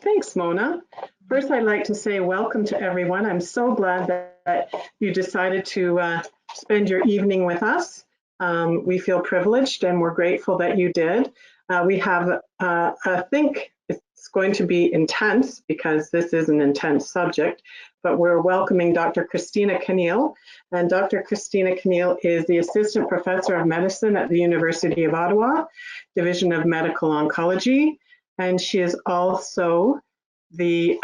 Thanks, Mona. First, I'd like to say welcome to everyone. I'm so glad that you decided to spend your evening with us. We feel privileged and we're grateful that you did. We have, I think it's going to be intense because this is an intense subject, but we're welcoming Dr. Christina Kinneal. And Dr. Christina Kinneal is the Assistant Professor of Medicine at the University of Ottawa, Division of Medical Oncology. And she is also the,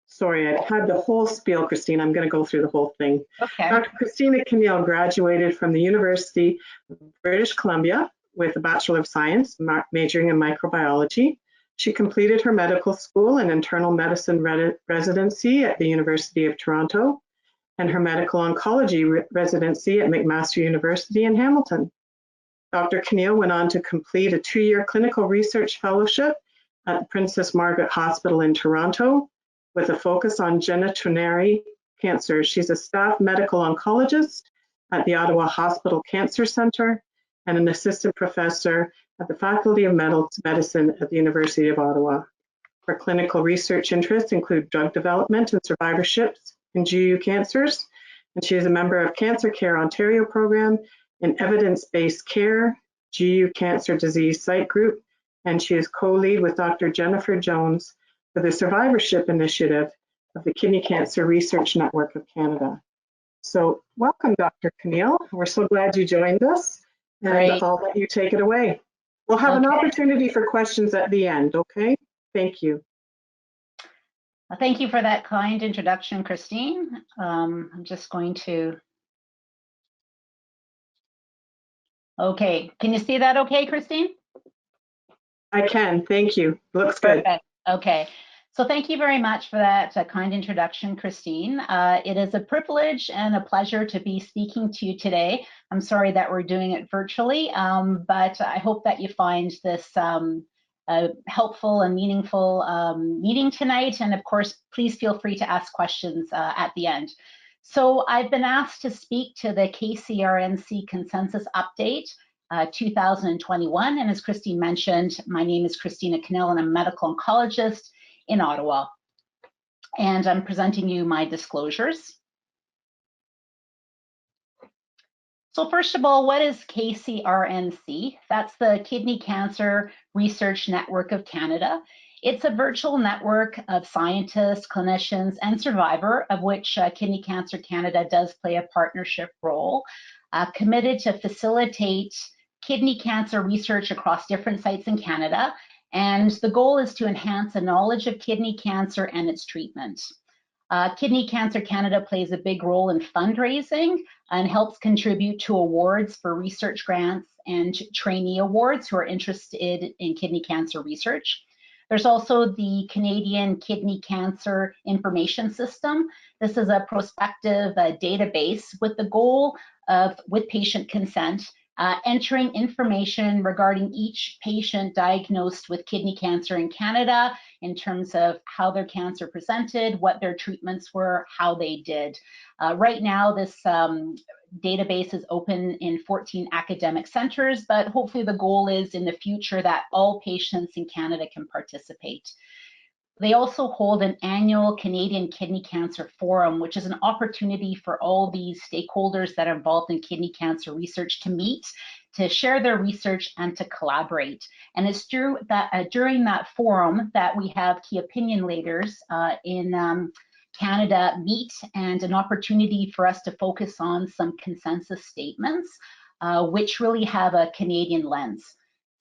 sorry, I had the whole spiel, Christina. I'm going to go through the whole thing. Okay. Dr. Christina Kinneal graduated from the University of British Columbia with a Bachelor of Science, majoring in microbiology. She completed her medical school and internal medicine residency at the University of Toronto and her medical oncology residency at McMaster University in Hamilton. Dr. Kinneal went on to complete a 2-year clinical research fellowship at Princess Margaret Hospital in Toronto with a focus on genitourinary cancer. She's a staff medical oncologist at the Ottawa Hospital Cancer Centre and an assistant professor at the Faculty of Medicine at the University of Ottawa. Her clinical research interests include drug development and survivorships in GU cancers, and she is a member of Cancer Care Ontario program and Evidence-Based Care GU Cancer Disease Site Group, and she is co-lead with Dr. Jennifer Jones for the Survivorship Initiative of the Kidney Cancer Research Network of Canada. So welcome, Dr. Kinneal. We're so glad you joined us, and Great. I'll let you take it away. We'll have an opportunity for questions at the end, okay? Thank you. Well, thank you for that kind introduction, Christine. I'm just going to, okay, can you see that okay, Christine? I can, thank you. Looks good. Perfect. Okay, so thank you very much for that kind introduction, Christine. It is a privilege and a pleasure to be speaking to you today. I'm sorry that we're doing it virtually, but I hope that you find this helpful and meaningful meeting tonight. And of course, please feel free to ask questions at the end. So I've been asked to speak to the KCRNC Consensus Update 2021. And as Christine mentioned, my name is Christina Kinneal and I'm a medical oncologist in Ottawa. And I'm presenting you my disclosures. So first of all, what is KCRNC? That's the Kidney Cancer Research Network of Canada. It's a virtual network of scientists, clinicians, and survivor, of which Kidney Cancer Canada does play a partnership role, committed to facilitate kidney cancer research across different sites in Canada. And the goal is to enhance the knowledge of kidney cancer and its treatment. Kidney Cancer Canada plays a big role in fundraising and helps contribute to awards for research grants and trainee awards who are interested in kidney cancer research. There's also the Canadian Kidney Cancer Information System. This is a prospective database with the goal of, with patient consent, entering information regarding each patient diagnosed with kidney cancer in Canada in terms of how their cancer presented, what their treatments were, how they did. Right now, this database is open in 14 academic centers, but hopefully the goal is in the future that all patients in Canada can participate. They also hold an annual Canadian Kidney Cancer Forum, which is an opportunity for all these stakeholders that are involved in kidney cancer research to meet, to share their research, and to collaborate. And it's during that forum that we have key opinion leaders in Canada meet, and an opportunity for us to focus on some consensus statements, which really have a Canadian lens.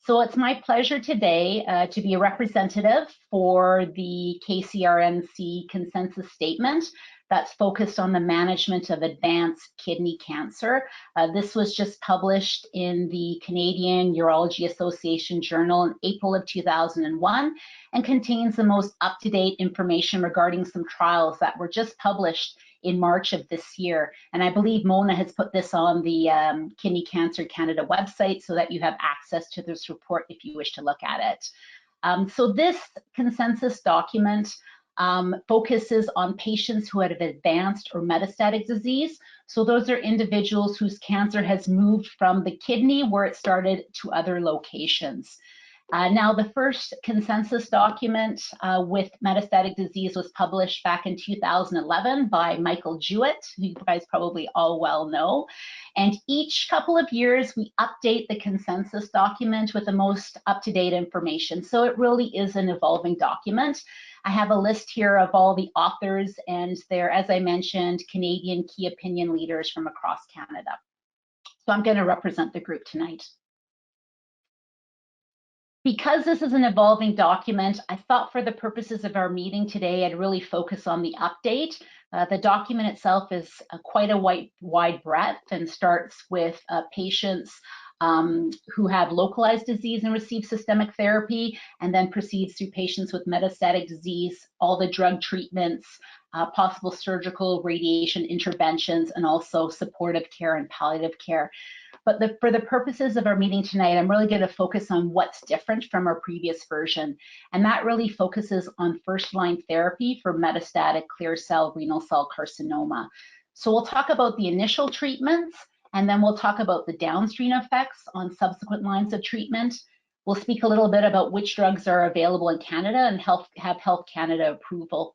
So it's my pleasure today to be a representative for the KCRNC consensus statement that's focused on the management of advanced kidney cancer. This was just published in the Canadian Urology Association Journal in April of 2001 and contains the most up-to-date information regarding some trials that were just published in March of this year. And I believe Mona has put this on the Kidney Cancer Canada website so that you have access to this report if you wish to look at it. So this consensus document focuses on patients who have advanced or metastatic disease. So those are individuals whose cancer has moved from the kidney where it started to other locations. Now, the first consensus document with metastatic disease was published back in 2011 by Michael Jewett, who you guys probably all well know. And each couple of years, we update the consensus document with the most up-to-date information. So it really is an evolving document. I have a list here of all the authors, and they're, as I mentioned, Canadian key opinion leaders from across Canada. So I'm going to represent the group tonight. Because this is an evolving document, I thought for the purposes of our meeting today, I'd really focus on the update. The document itself is quite a wide breadth and starts with patients who have localized disease and receive systemic therapy, and then proceeds through patients with metastatic disease, all the drug treatments, possible surgical radiation interventions, and also supportive care and palliative care. But for the purposes of our meeting tonight, I'm really going to focus on what's different from our previous version. And that really focuses on first-line therapy for metastatic clear cell renal cell carcinoma. So we'll talk about the initial treatments, and then we'll talk about the downstream effects on subsequent lines of treatment. We'll speak a little bit about which drugs are available in Canada and have Health Canada approval.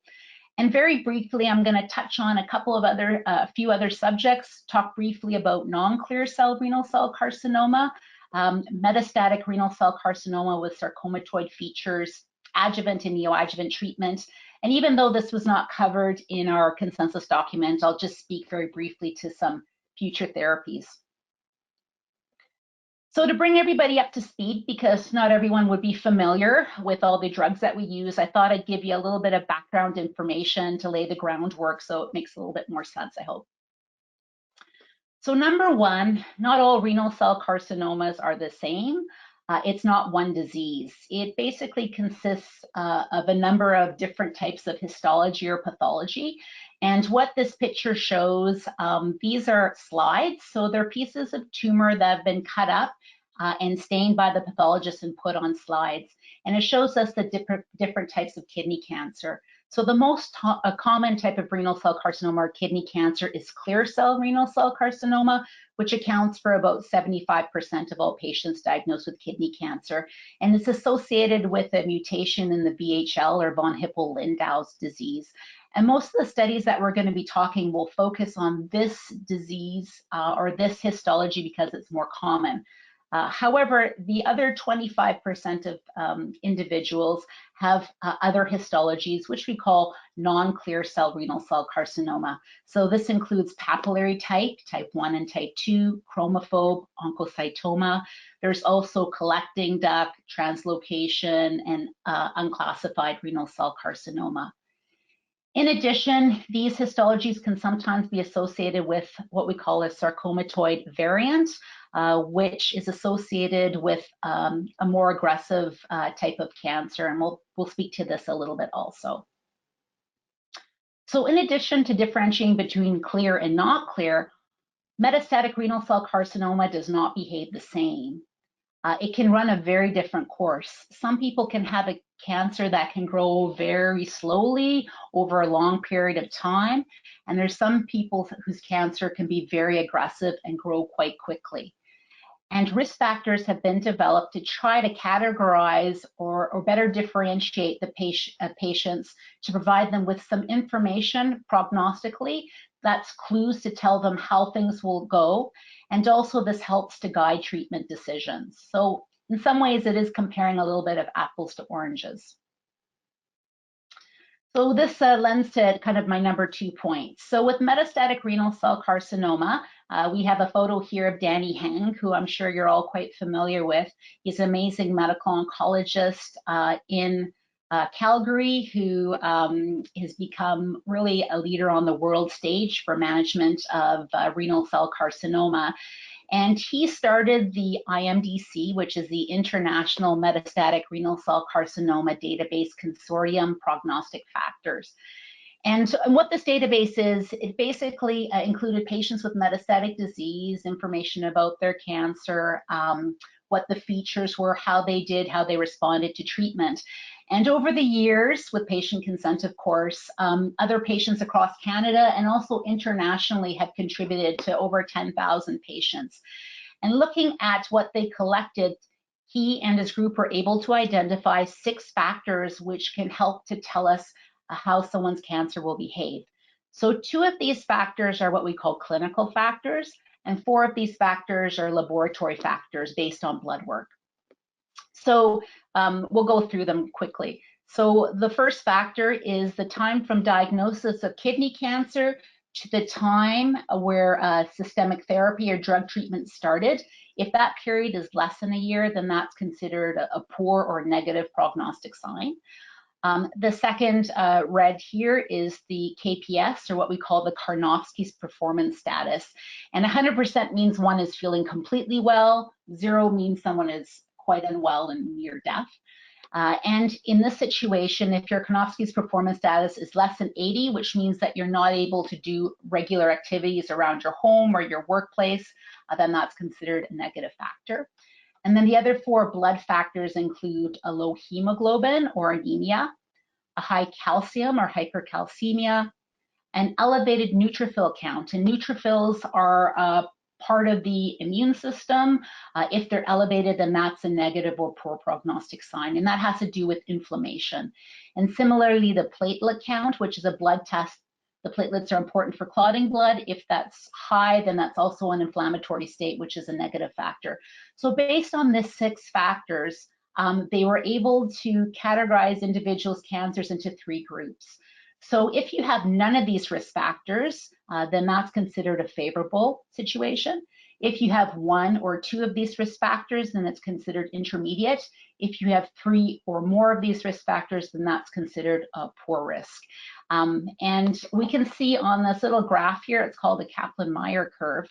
And very briefly, I'm going to touch on a few other subjects, talk briefly about non-clear cell renal cell carcinoma, metastatic renal cell carcinoma with sarcomatoid features, adjuvant and neoadjuvant treatment. And even though this was not covered in our consensus document, I'll just speak very briefly to some future therapies. So to bring everybody up to speed, because not everyone would be familiar with all the drugs that we use, I thought I'd give you a little bit of background information to lay the groundwork so it makes a little bit more sense, I hope. So number one, not all renal cell carcinomas are the same. It's not one disease. It basically consists of a number of different types of histology or pathology. And what this picture shows, these are slides. So they're pieces of tumor that have been cut up and stained by the pathologist and put on slides. And it shows us the different types of kidney cancer. So the most common type of renal cell carcinoma or kidney cancer is clear cell renal cell carcinoma, which accounts for about 75% of all patients diagnosed with kidney cancer. And it's associated with a mutation in the VHL or von Hippel-Lindau's disease. And most of the studies that we're going to be talking will focus on this disease or this histology because it's more common. However, the other 25% of individuals have other histologies, which we call non-clear cell renal cell carcinoma. So this includes papillary type 1 and type 2, chromophobe, oncocytoma. There's also collecting duct, translocation, and unclassified renal cell carcinoma. In addition, these histologies can sometimes be associated with what we call a sarcomatoid variant, which is associated with a more aggressive type of cancer, and we'll speak to this a little bit also. So in addition to differentiating between clear and not clear, metastatic renal cell carcinoma does not behave the same. It can run a very different course. Some people can have a cancer that can grow very slowly over a long period of time, and there's some people whose cancer can be very aggressive and grow quite quickly. And risk factors have been developed to try to categorize or better differentiate the patients to provide them with some information prognostically. That's clues to tell them how things will go. And also this helps to guide treatment decisions. So in some ways it is comparing a little bit of apples to oranges. So this lends to kind of my number 2 point. So with metastatic renal cell carcinoma, we have a photo here of Danny Heng, who I'm sure you're all quite familiar with. He's an amazing medical oncologist in Calgary, who has become really a leader on the world stage for management of renal cell carcinoma. And he started the IMDC, which is the International Metastatic Renal Cell Carcinoma Database Consortium Prognostic Factors. And what this database is, it basically included patients with metastatic disease, information about their cancer, what the features were, how they did, how they responded to treatment. And over the years, with patient consent, of course, other patients across Canada and also internationally have contributed to over 10,000 patients. And looking at what they collected, he and his group were able to identify 6 factors which can help to tell us how someone's cancer will behave. So 2 of these factors are what we call clinical factors, and 4 of these factors are laboratory factors based on blood work. So we'll go through them quickly. So the first factor is the time from diagnosis of kidney cancer to the time where systemic therapy or drug treatment started. If that period is less than a year, then that's considered a poor or negative prognostic sign. The second red here is the KPS, or what we call the Karnofsky's performance status. And 100% means one is feeling completely well. 0 means someone is quite unwell and near death. And in this situation, if your Karnofsky's performance status is less than 80, which means that you're not able to do regular activities around your home or your workplace, then that's considered a negative factor. And then the other 4 blood factors include a low hemoglobin or anemia, a high calcium or hypercalcemia, an elevated neutrophil count. And neutrophils are part of the immune system. If they're elevated, then that's a negative or poor prognostic sign, and that has to do with inflammation. And similarly, the platelet count, which is a blood test, the platelets are important for clotting blood. If that's high, then that's also an inflammatory state, which is a negative factor. So based on these 6 factors, they were able to categorize individuals' cancers into 3 groups. So if you have none of these risk factors, then that's considered a favorable situation. If you have 1 or 2 of these risk factors, then it's considered intermediate. If you have 3 or more of these risk factors, then that's considered a poor risk. And we can see on this little graph here, it's called the Kaplan-Meier curve.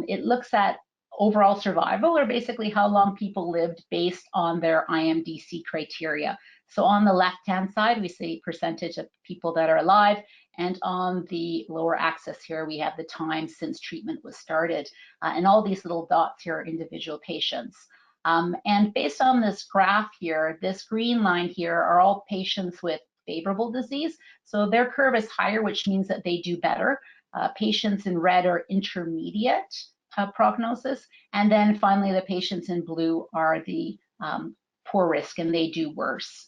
It looks at overall survival, or basically how long people lived based on their IMDC criteria. So on the left-hand side, we see percentage of people that are alive, and on the lower axis here, we have the time since treatment was started. And all these little dots here are individual patients. And based on this graph here, this green line here are all patients with favorable disease. So their curve is higher, which means that they do better. Patients in red are intermediate prognosis. And then finally, the patients in blue are the poor risk, and they do worse.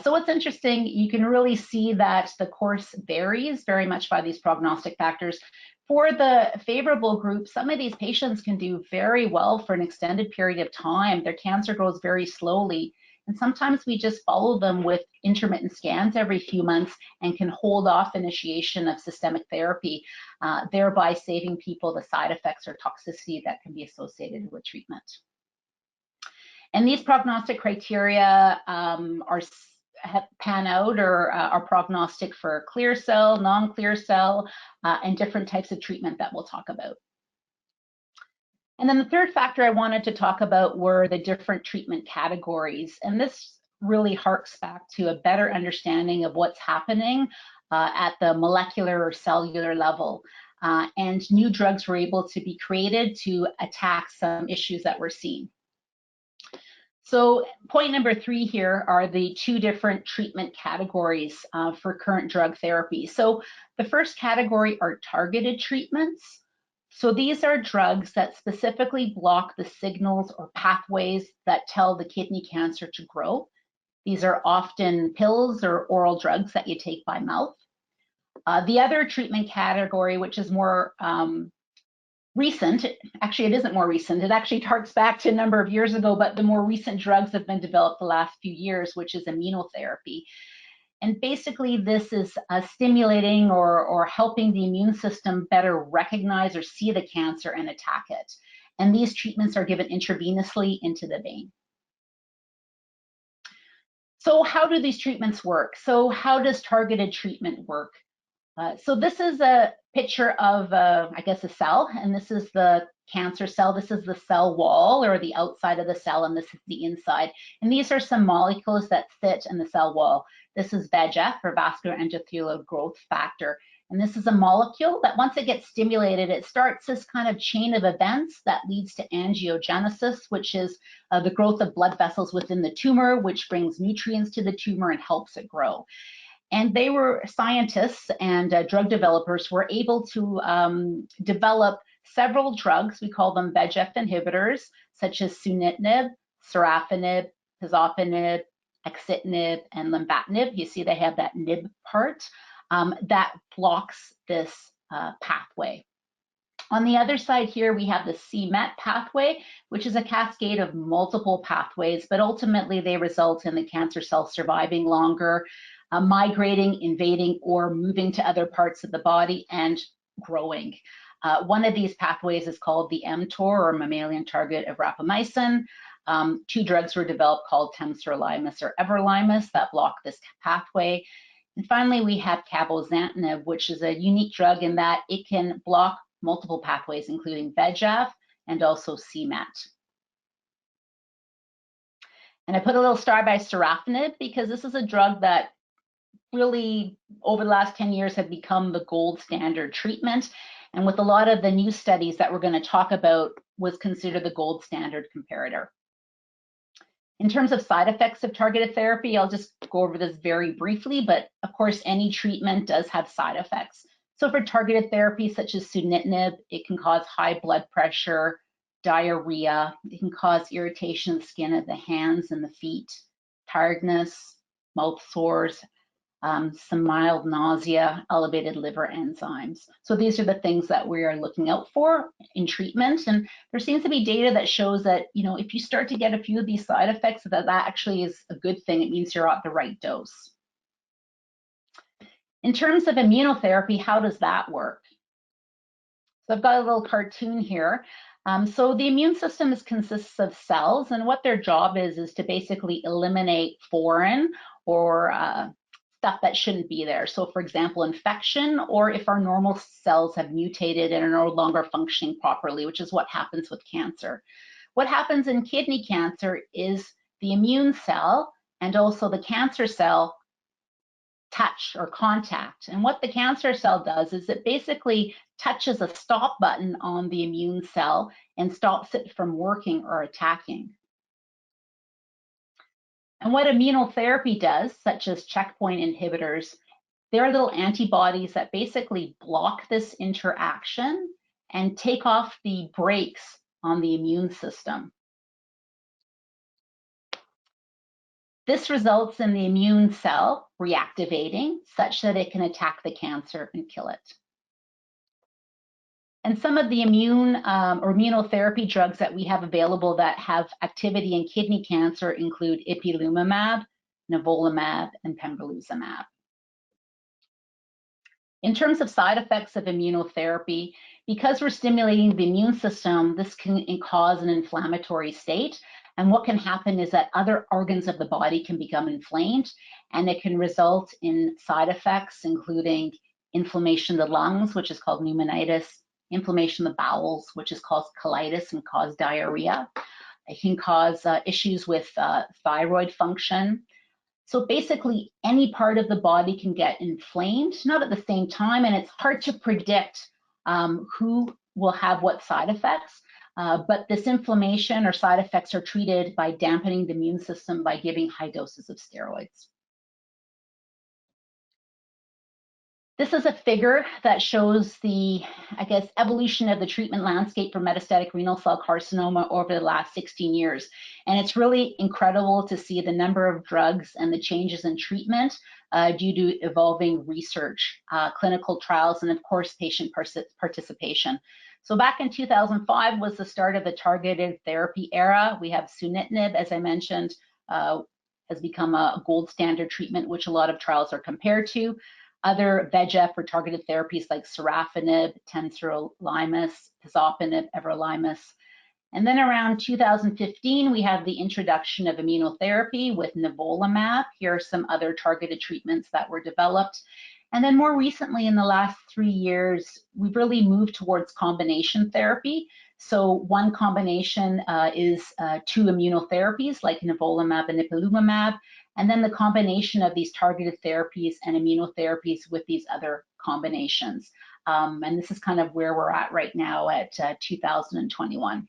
So what's interesting, you can really see that the course varies very much by these prognostic factors. For the favorable group, some of these patients can do very well for an extended period of time. Their cancer grows very slowly. And sometimes we just follow them with intermittent scans every few months and can hold off initiation of systemic therapy, thereby saving people the side effects or toxicity that can be associated with treatment. And these prognostic criteria pan out or are prognostic for clear cell, non-clear cell, and different types of treatment that we'll talk about. And then the third factor I wanted to talk about were the different treatment categories. And this really harks back to a better understanding of what's happening at the molecular or cellular level. And new drugs were able to be created to attack some issues that we're seeing. So point number 3 here are the 2 different treatment categories for current drug therapy. So the first category are targeted treatments. So these are drugs that specifically block the signals or pathways that tell the kidney cancer to grow. These are often pills or oral drugs that you take by mouth. The other treatment category, which is more recent, actually it isn't more recent, it actually harks back to a number of years ago, but the more recent drugs have been developed the last few years, which is immunotherapy. And basically this is stimulating or helping the immune system better recognize or see the cancer and attack it. And these treatments are given intravenously into the vein. So how do these treatments work? So how does targeted treatment work? So this is a picture of, I guess, a cell, and this is the cancer cell. This is the cell wall, or the outside of the cell, and this is the inside. And these are some molecules that sit in the cell wall. This is VEGF, or vascular endothelial growth factor. And this is a molecule that once it gets stimulated, it starts this kind of chain of events that leads to angiogenesis, which is the growth of blood vessels within the tumor, which brings nutrients to the tumor and helps it grow. And they were scientists and drug developers were able to develop several drugs. We call them VEGF inhibitors, such as sunitinib, sorafenib, pazopanib, axitinib, and lenvatinib. You see they have that nib part that blocks this pathway. On the other side here, we have the c-Met pathway, which is a cascade of multiple pathways, but ultimately they result in the cancer cells surviving longer, migrating, invading, or moving to other parts of the body and growing. One of these pathways is called the mTOR, or mammalian target of rapamycin. Two drugs were developed called temsirolimus or everolimus that block this pathway. And finally, we have cabozantinib, which is a unique drug in that it can block multiple pathways, including VEGF and also c-Met. And I put a little star by sorafenib because this is a drug that really, over the last 10 years, have become the gold standard treatment. And with a lot of the new studies that we're going to talk about, was considered the gold standard comparator. In terms of side effects of targeted therapy, I'll just go over this very briefly, but of course, any treatment does have side effects. So for targeted therapy such as sunitinib, it can cause high blood pressure, diarrhea, it can cause irritation of the skin of the hands and the feet, tiredness, mouth sores, some mild nausea, elevated liver enzymes. So these are the things that we are looking out for in treatment. And there seems to be data that shows that, you know, if you start to get a few of these side effects, that actually is a good thing. It means you're at the right dose. In terms of immunotherapy, how does that work? So I've got a little cartoon here. So the immune system consists of cells, and what their job is to basically eliminate foreign or stuff that shouldn't be there. So for example, infection, or if our normal cells have mutated and are no longer functioning properly, which is what happens with cancer. What happens in kidney cancer is the immune cell and also the cancer cell touch or contact. And what the cancer cell does is it basically touches a stop button on the immune cell and stops it from working or attacking. And what immunotherapy does, such as checkpoint inhibitors, they're little antibodies that basically block this interaction and take off the brakes on the immune system. This results in the immune cell reactivating such that it can attack the cancer and kill it. And some of the immune or immunotherapy drugs that we have available that have activity in kidney cancer include ipilimumab, nivolumab, and pembrolizumab. In terms of side effects of immunotherapy, because we're stimulating the immune system, this can cause an inflammatory state. And what can happen is that other organs of the body can become inflamed, and it can result in side effects, including inflammation of the lungs, which is called pneumonitis, inflammation of the bowels, which is called colitis and cause diarrhea. It can cause issues with thyroid function. So basically, any part of the body can get inflamed, not at the same time, and it's hard to predict who will have what side effects. But this inflammation or side effects are treated by dampening the immune system by giving high doses of steroids. This is a figure that shows the, I guess, evolution of the treatment landscape for metastatic renal cell carcinoma over the last 16 years. And it's really incredible to see the number of drugs and the changes in treatment due to evolving research, clinical trials, and of course, patient participation. So back in 2005 was the start of the targeted therapy era. We have sunitinib, as I mentioned, has become a gold standard treatment, which a lot of trials are compared to. Other VEGF or targeted therapies like sorafenib, temsirolimus, pazopanib, everolimus. And then around 2015, we have the introduction of immunotherapy with nivolumab. Here are some other targeted treatments that were developed. And then more recently, in the last 3 years, we've really moved towards combination therapy. So one combination is 2 immunotherapies like nivolumab and ipilimumab, and then the combination of these targeted therapies and immunotherapies with these other combinations. And this is kind of where we're at right now at 2021.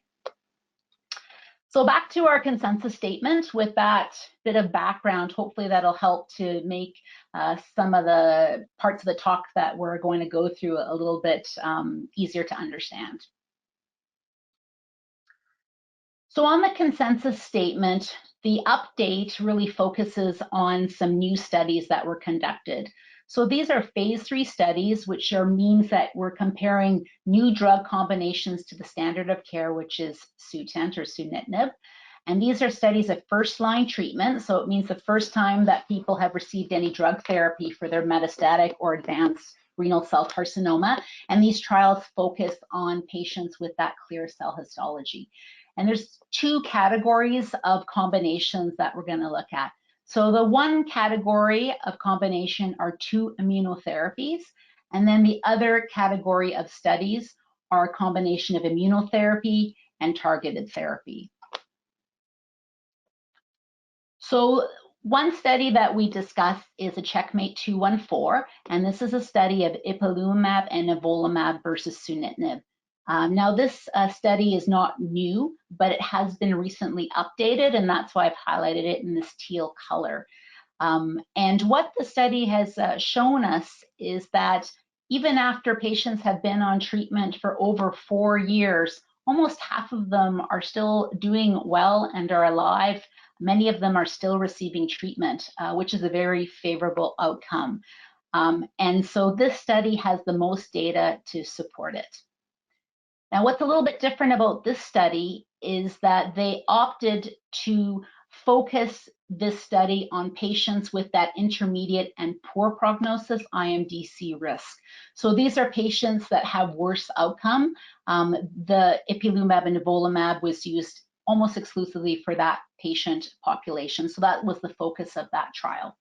So back to our consensus statement. With that bit of background, hopefully that'll help to make some of the parts of the talk that we're going to go through a little bit easier to understand. So on the consensus statement, the update really focuses on some new studies that were conducted. So these are phase 3 studies, which means that we're comparing new drug combinations to the standard of care, which is Sutent or sunitinib. And these are studies of first-line treatment. So it means the first time that people have received any drug therapy for their metastatic or advanced renal cell carcinoma. And these trials focus on patients with that clear cell histology. And there's two categories of combinations that we're going to look at. So the one category of combination are two immunotherapies, and then the other category of studies are a combination of immunotherapy and targeted therapy. So one study that we discussed is a Checkmate 214, and this is a study of ipilimumab and nivolumab versus sunitinib. Now this study is not new, but it has been recently updated, and that's why I've highlighted it in this teal color. And what the study has shown us is that even after patients have been on treatment for over 4 years, almost half of them are still doing well and are alive. Many of them are still receiving treatment, which is a very favorable outcome. And so this study has the most data to support it. Now, what's a little bit different about this study is that they opted to focus this study on patients with that intermediate and poor prognosis IMDC risk. So these are patients that have worse outcome. The ipilimumab and nivolumab was used almost exclusively for that patient population. So that was the focus of that trial.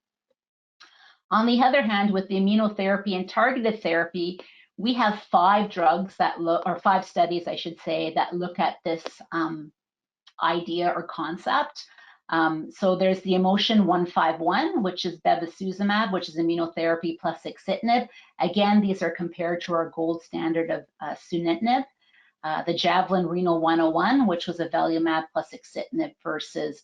On the other hand, with the immunotherapy and targeted therapy, we have 5 drugs that look, or 5 studies, I should say, that look at this idea or concept. So there's the Emotion 151, which is bevacizumab, which is immunotherapy plus axitinib. Again, these are compared to our gold standard of sunitinib. The Javelin Renal 101, which was avelumab plus axitinib versus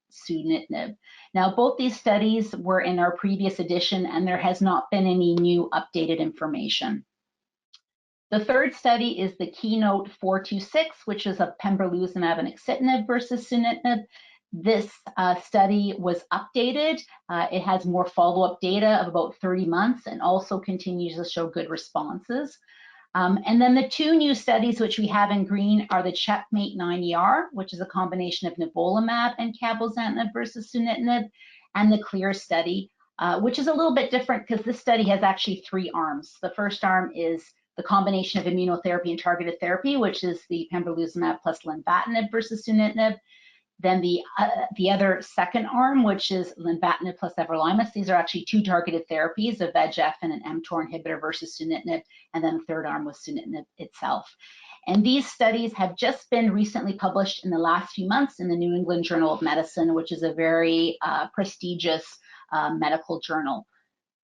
sunitinib. Now, both these studies were in our previous edition, and there has not been any new updated information. The third study is the Keynote 426, which is of pembrolizumab and axitinib versus sunitinib. This study was updated. It has more follow-up data of about 30 months and also continues to show good responses. And then the 2 new studies which we have in green are the Checkmate 9ER, which is a combination of nivolumab and cabozantinib versus sunitinib, and the CLEAR study, which is a little bit different because this study has actually 3 arms. The first arm is the combination of immunotherapy and targeted therapy, which is the pembrolizumab plus lenvatinib versus sunitinib. Then the other second arm, which is lenvatinib plus everolimus. These are actually 2 targeted therapies, a VEGF and an mTOR inhibitor versus sunitinib. And then the third arm was sunitinib itself. And these studies have just been recently published in the last few months in the New England Journal of Medicine, which is a very prestigious medical journal.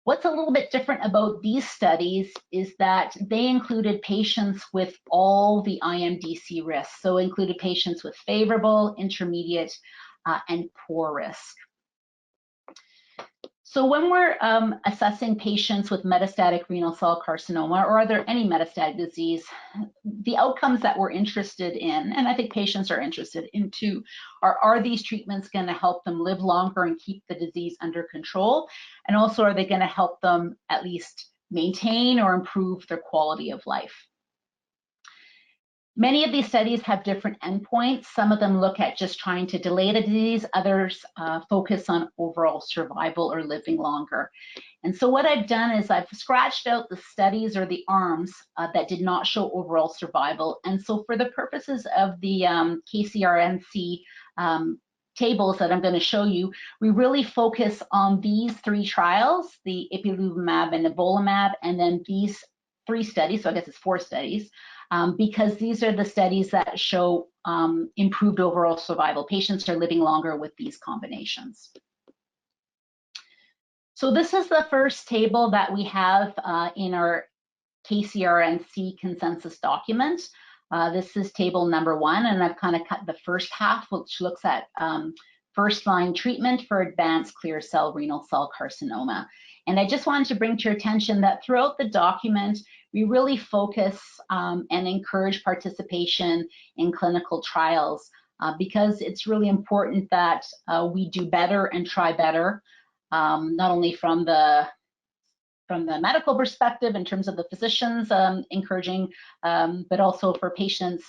What's a little bit different about these studies is that they included patients with all the IMDC risks. So included patients with favorable, intermediate, and poor risk. So when we're assessing patients with metastatic renal cell carcinoma, or are there any metastatic disease, the outcomes that we're interested in, and I think patients are interested in too, are these treatments going to help them live longer and keep the disease under control? And also, are they going to help them at least maintain or improve their quality of life? Many of these studies have different endpoints. Some of them look at just trying to delay the disease. Others focus on overall survival or living longer. And so what I've done is I've scratched out the studies or the arms that did not show overall survival. And so for the purposes of the KCRNC tables that I'm going to show you, we really focus on these 3 trials, the ipilimumab and nivolumab, and then these 3 studies, so I guess it's 4 studies, because these are the studies that show improved overall survival. Patients are living longer with these combinations. So this is the first table that we have in our KCRNC consensus document. This is table number 1, and I've kind of cut the first half, which looks at first-line treatment for advanced clear cell renal cell carcinoma. And I just wanted to bring to your attention that throughout the document, we really focus and encourage participation in clinical trials. because it's really important that we do better and try better, not only from the medical perspective in terms of the physicians encouraging, but also for patients.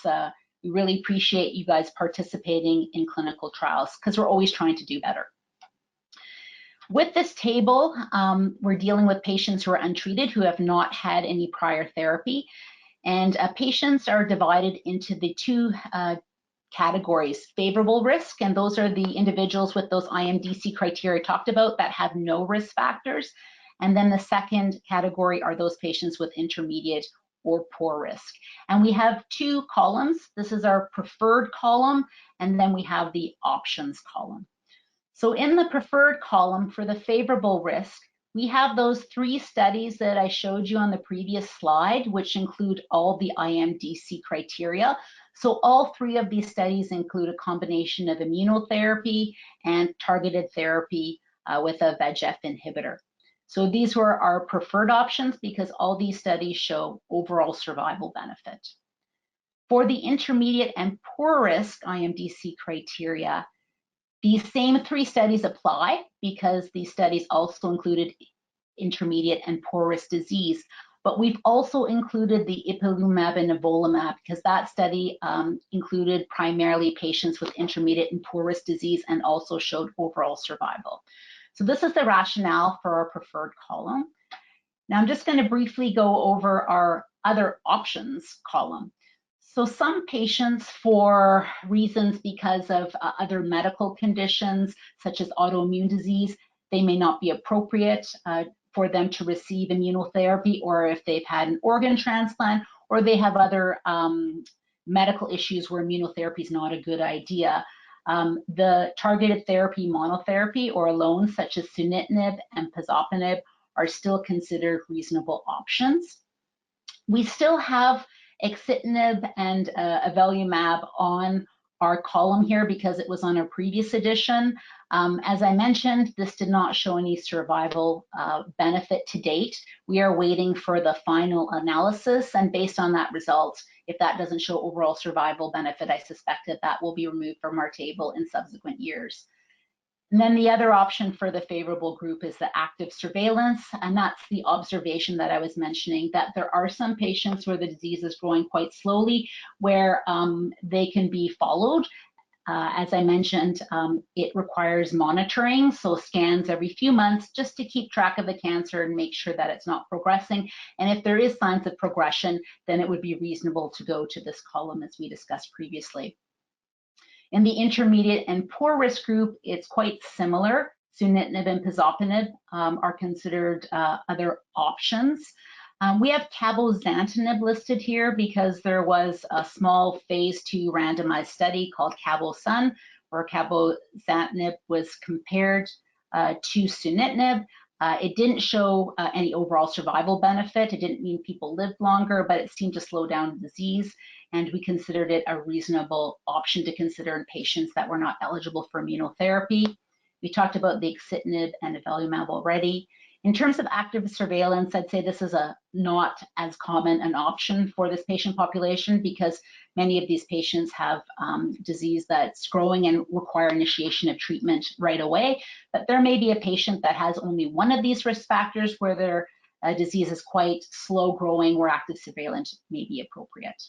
We really appreciate you guys participating in clinical trials because we're always trying to do better. With this table, we're dealing with patients who are untreated, who have not had any prior therapy. And patients are divided into the two categories: favorable risk, and those are the individuals with those IMDC criteria talked about that have no risk factors. And then the second category are those patients with intermediate or poor risk. And we have two columns. This is our preferred column, and then we have the options column. So in the preferred column for the favorable risk, we have those 3 studies that I showed you on the previous slide, which include all the IMDC criteria. So all 3 of these studies include a combination of immunotherapy and targeted therapy with a VEGF inhibitor. So these were our preferred options because all these studies show overall survival benefit. For the intermediate and poor risk IMDC criteria, these same 3 studies apply because these studies also included intermediate and poor risk disease, but we've also included the ipilimumab and nivolumab because that study included primarily patients with intermediate and poor risk disease and also showed overall survival. So this is the rationale for our preferred column. Now I'm just going to briefly go over our other options column. So some patients, for reasons because of other medical conditions, such as autoimmune disease, they may not be appropriate for them to receive immunotherapy, or if they've had an organ transplant, or they have other medical issues where immunotherapy is not a good idea. The targeted therapy monotherapy or alone, such as sunitinib and pazopanib, are still considered reasonable options. We still have axitinib and avelumab on our column here because it was on our previous edition. As I mentioned, this did not show any survival benefit to date. We are waiting for the final analysis, and based on that result, if that doesn't show overall survival benefit, I suspect that that will be removed from our table in subsequent years. And then the other option for the favorable group is the active surveillance, and that's the observation that I was mentioning, that there are some patients where the disease is growing quite slowly, where they can be followed. As I mentioned, it requires monitoring, so scans every few months just to keep track of the cancer and make sure that it's not progressing. And if there is signs of progression, then it would be reasonable to go to this column as we discussed previously. In the intermediate and poor risk group, it's quite similar. Sunitinib and pazopanib are considered other options. We have cabozantinib listed here because there was a small phase 2 randomized study called CABOSUN, where cabozantinib was compared to sunitinib. It didn't show any overall survival benefit. It didn't mean people lived longer, but it seemed to slow down the disease. And we considered it a reasonable option to consider in patients that were not eligible for immunotherapy. We talked about the axitinib and avelumab already. In terms of active surveillance, I'd say this is not as common an option for this patient population because many of these patients have disease that's growing and require initiation of treatment right away. But there may be a patient that has only one of these risk factors where their disease is quite slow growing, where active surveillance may be appropriate.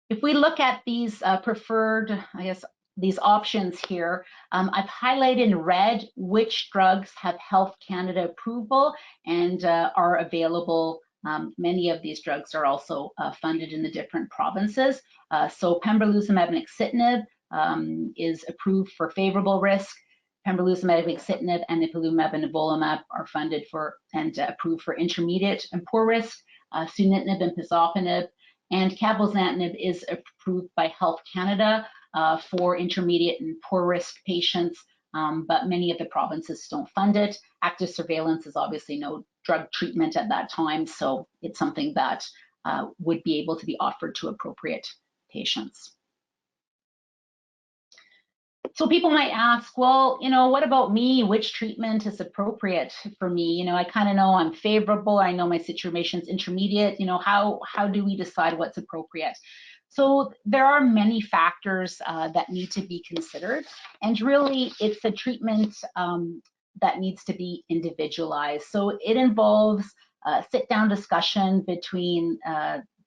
If we look at these preferred, these options here, I've highlighted in red which drugs have Health Canada approval and are available. Many of these drugs are also funded in the different provinces. So pembrolizumab and axitinib is approved for favorable risk. Pembrolizumab, axitinib, and ipilimumab and nivolumab are funded for and approved for intermediate and poor risk. Sunitinib and pazopanib and cabozantinib is approved by Health Canada for intermediate and poor risk patients, but many of the provinces don't fund it. Active surveillance is obviously no drug treatment at that time, so it's something that would be able to be offered to appropriate patients. So people might ask, well, what about me? Which treatment is appropriate for me? I kind of know I'm favorable. I know my situation's intermediate. How do we decide what's appropriate? So there are many factors that need to be considered, and really it's a treatment that needs to be individualized. So it involves a sit-down discussion between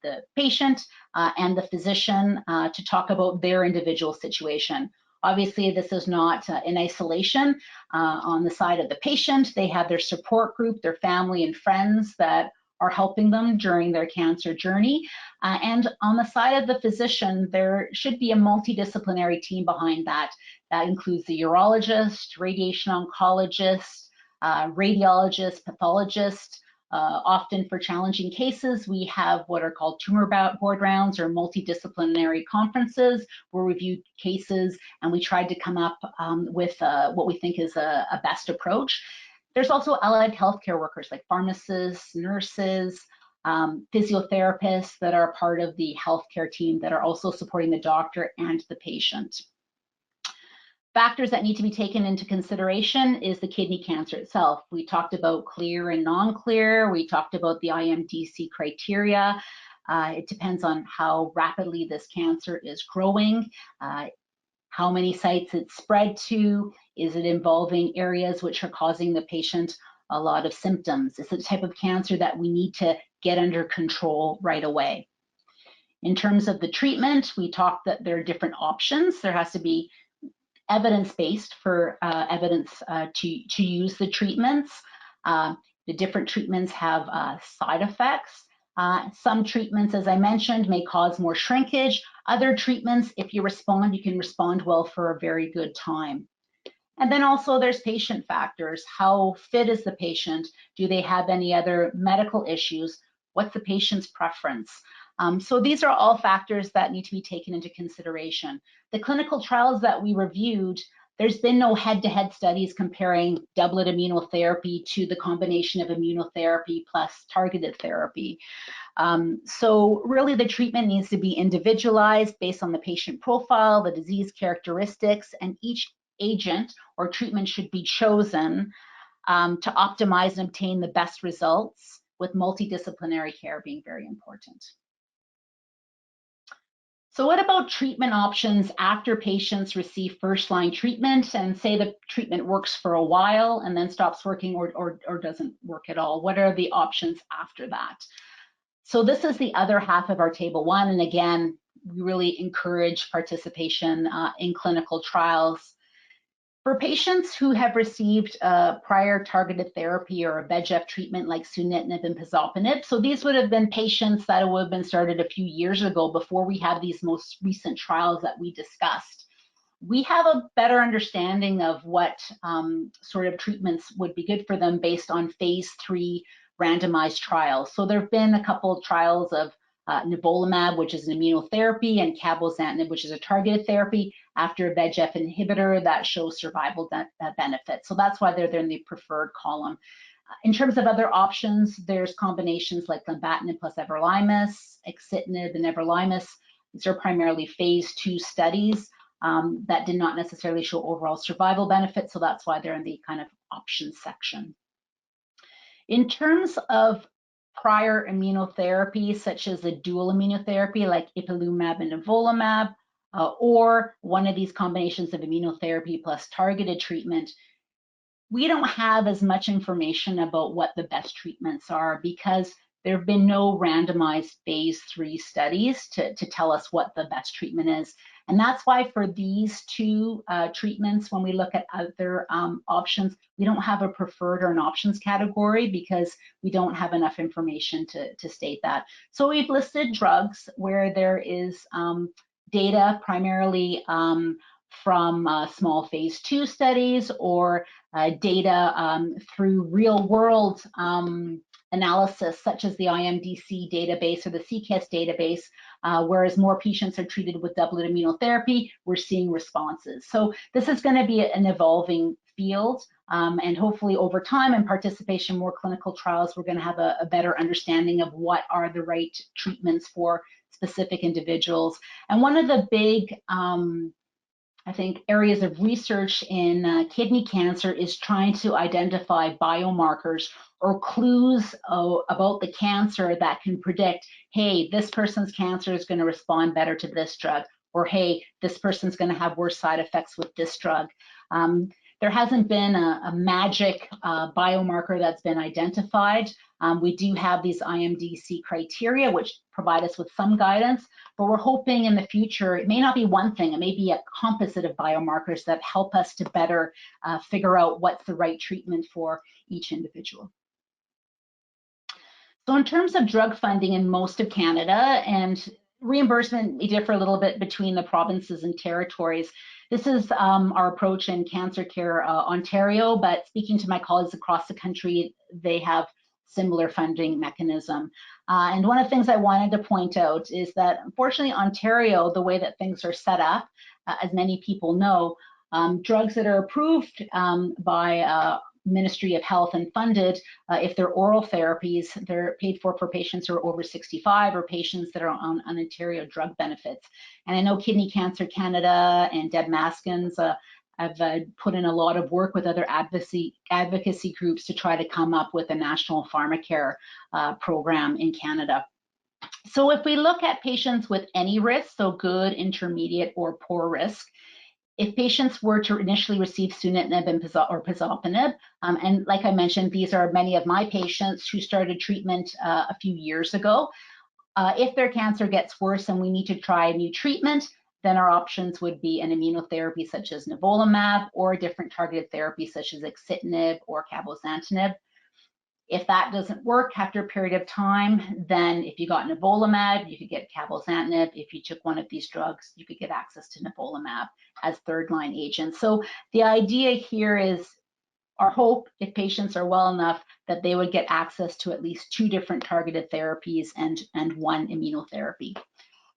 the patient and the physician to talk about their individual situation. Obviously, this is not in isolation. On the side of the patient, they have their support group, their family and friends that are helping them during their cancer journey. And on the side of the physician, there should be a multidisciplinary team behind that. That includes the urologist, radiation oncologist, radiologist, pathologist. Often for challenging cases, we have what are called tumor board rounds or multidisciplinary conferences where we review cases and we tried to come up with what we think is a best approach. There's also allied healthcare workers like pharmacists, nurses, physiotherapists that are part of the healthcare team that are also supporting the doctor and the patient. Factors that need to be taken into consideration is the kidney cancer itself. We talked about clear and non-clear. We talked about the IMDC criteria. It depends on how rapidly this cancer is growing, how many sites it's spread to. Is it involving areas which are causing the patient a lot of symptoms? It's the type of cancer that we need to get under control right away. In terms of the treatment, we talked that there are different options. There has to be evidence-based for evidence to use the treatments. The different treatments have side effects. Some treatments, as I mentioned, may cause more shrinkage. Other treatments, if you respond, you can respond well for a very good time. And then also there's patient factors. How fit is the patient? Do they have any other medical issues? What's the patient's preference? So these are all factors that need to be taken into consideration. The clinical trials that we reviewed, there's been no head-to-head studies comparing doublet immunotherapy to the combination of immunotherapy plus targeted therapy. So really the treatment needs to be individualized based on the patient profile, the disease characteristics, and each agent or treatment should be chosen to optimize and obtain the best results, with multidisciplinary care being very important. So what about treatment options after patients receive first-line treatment and say the treatment works for a while and then stops working or doesn't work at all? What are the options after that? So this is the other half of our table one. And again, we really encourage participation in clinical trials. For patients who have received prior targeted therapy or a VEGF treatment like sunitinib and pazopanib, so these would have been patients that would have been started a few years ago before we have these most recent trials that we discussed. We have a better understanding of what sort of treatments would be good for them based on phase 3 randomized trials. So there have been a couple of trials of nivolumab, which is an immunotherapy, and cabozantinib, which is a targeted therapy after a VEGF inhibitor that shows survival benefit. So that's why they're in the preferred column. In terms of other options, there's combinations like lenvatinib plus everolimus, axitinib and everolimus. These are primarily phase 2 studies that did not necessarily show overall survival benefit, so that's why they're in the kind of options section. In terms of prior immunotherapy, such as a dual immunotherapy like ipilimumab and nivolumab, or one of these combinations of immunotherapy plus targeted treatment, we don't have as much information about what the best treatments are because there have been no randomized phase 3 studies to tell us what the best treatment is. And that's why for these two treatments, when we look at other options, we don't have a preferred or an options category because we don't have enough information to state that. So we've listed drugs where there is data primarily from small phase 2 studies or data through real world analysis, such as the IMDC database or the CCAS database, whereas more patients are treated with doublet immunotherapy, we're seeing responses. So this is going to be an evolving field, and hopefully over time and participation in more clinical trials, we're going to have a better understanding of what are the right treatments for specific individuals. And one of the big I think, areas of research in kidney cancer is trying to identify biomarkers or clues about the cancer that can predict, hey, this person's cancer is going to respond better to this drug, or hey, this person's going to have worse side effects with this drug. There hasn't been a magic biomarker that's been identified. We do have these IMDC criteria, which provide us with some guidance, but we're hoping in the future, it may not be one thing, it may be a composite of biomarkers that help us to better figure out what's the right treatment for each individual. So in terms of drug funding in most of Canada, and reimbursement may differ a little bit between the provinces and territories. This is our approach in Cancer Care Ontario, but speaking to my colleagues across the country, they have similar funding mechanism. And one of the things I wanted to point out is that unfortunately Ontario, the way that things are set up, as many people know, drugs that are approved by Ministry of Health and funded, if they're oral therapies, they're paid for patients who are over 65 or patients that are on Ontario drug benefits. And I know Kidney Cancer Canada and Deb Maskins have put in a lot of work with other advocacy groups to try to come up with a national pharmacare program in Canada. So if we look at patients with any risk, so good, intermediate, or poor risk, if patients were to initially receive sunitinib or pazopanib, and like I mentioned, these are many of my patients who started treatment a few years ago. If their cancer gets worse and we need to try a new treatment, then our options would be an immunotherapy such as nivolumab or a different targeted therapy such as axitinib or cabozantinib. If that doesn't work after a period of time, then if you got nivolumab, you could get cabozantinib. If you took one of these drugs, you could get access to nivolumab as third-line agents. So the idea here is our hope, if patients are well enough, that they would get access to at least 2 different targeted therapies and 1 immunotherapy.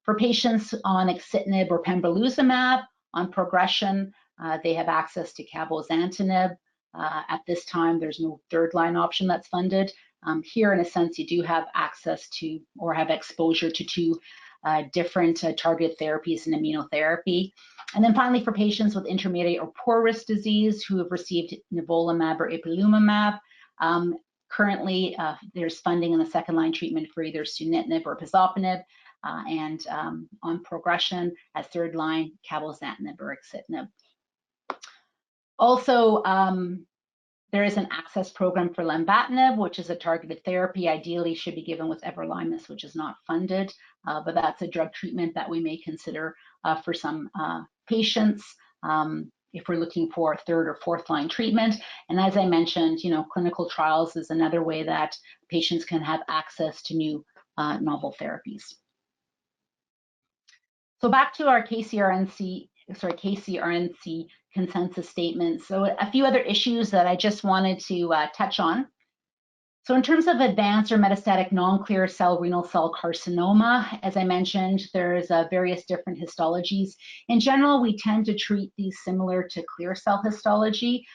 For patients on axitinib or pembrolizumab, on progression, they have access to cabozantinib. At this time, there's no third-line option that's funded. Here, in a sense, you do have access to or have exposure to 2 different targeted therapies and immunotherapy. And then finally, for patients with intermediate or poor risk disease who have received nivolumab or ipilimumab, currently there's funding in the second-line treatment for either sunitinib or pazopanib, and on progression as third-line cabozantinib or axitinib. Also, there is an access program for lenvatinib, which is a targeted therapy. Ideally, should be given with everolimus, which is not funded, but that's a drug treatment that we may consider for some patients if we're looking for 3rd or 4th line treatment. And as I mentioned, clinical trials is another way that patients can have access to new novel therapies. So back to our KCRNC consensus statement. So a few other issues that I just wanted to touch on. So in terms of advanced or metastatic non-clear cell renal cell carcinoma, as I mentioned, there's various different histologies. In general, we tend to treat these similar to clear cell histology.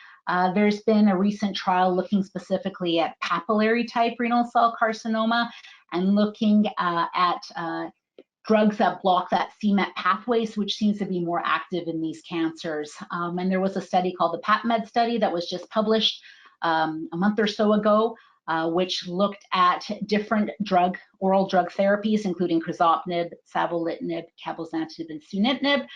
There's been a recent trial looking specifically at papillary type renal cell carcinoma and looking at drugs that block that c-Met pathways, which seems to be more active in these cancers. And there was a study called the PAPMED study that was just published a month or so ago, which looked at different oral drug therapies, including crizotinib, savolitinib, cabozantinib, and sunitinib.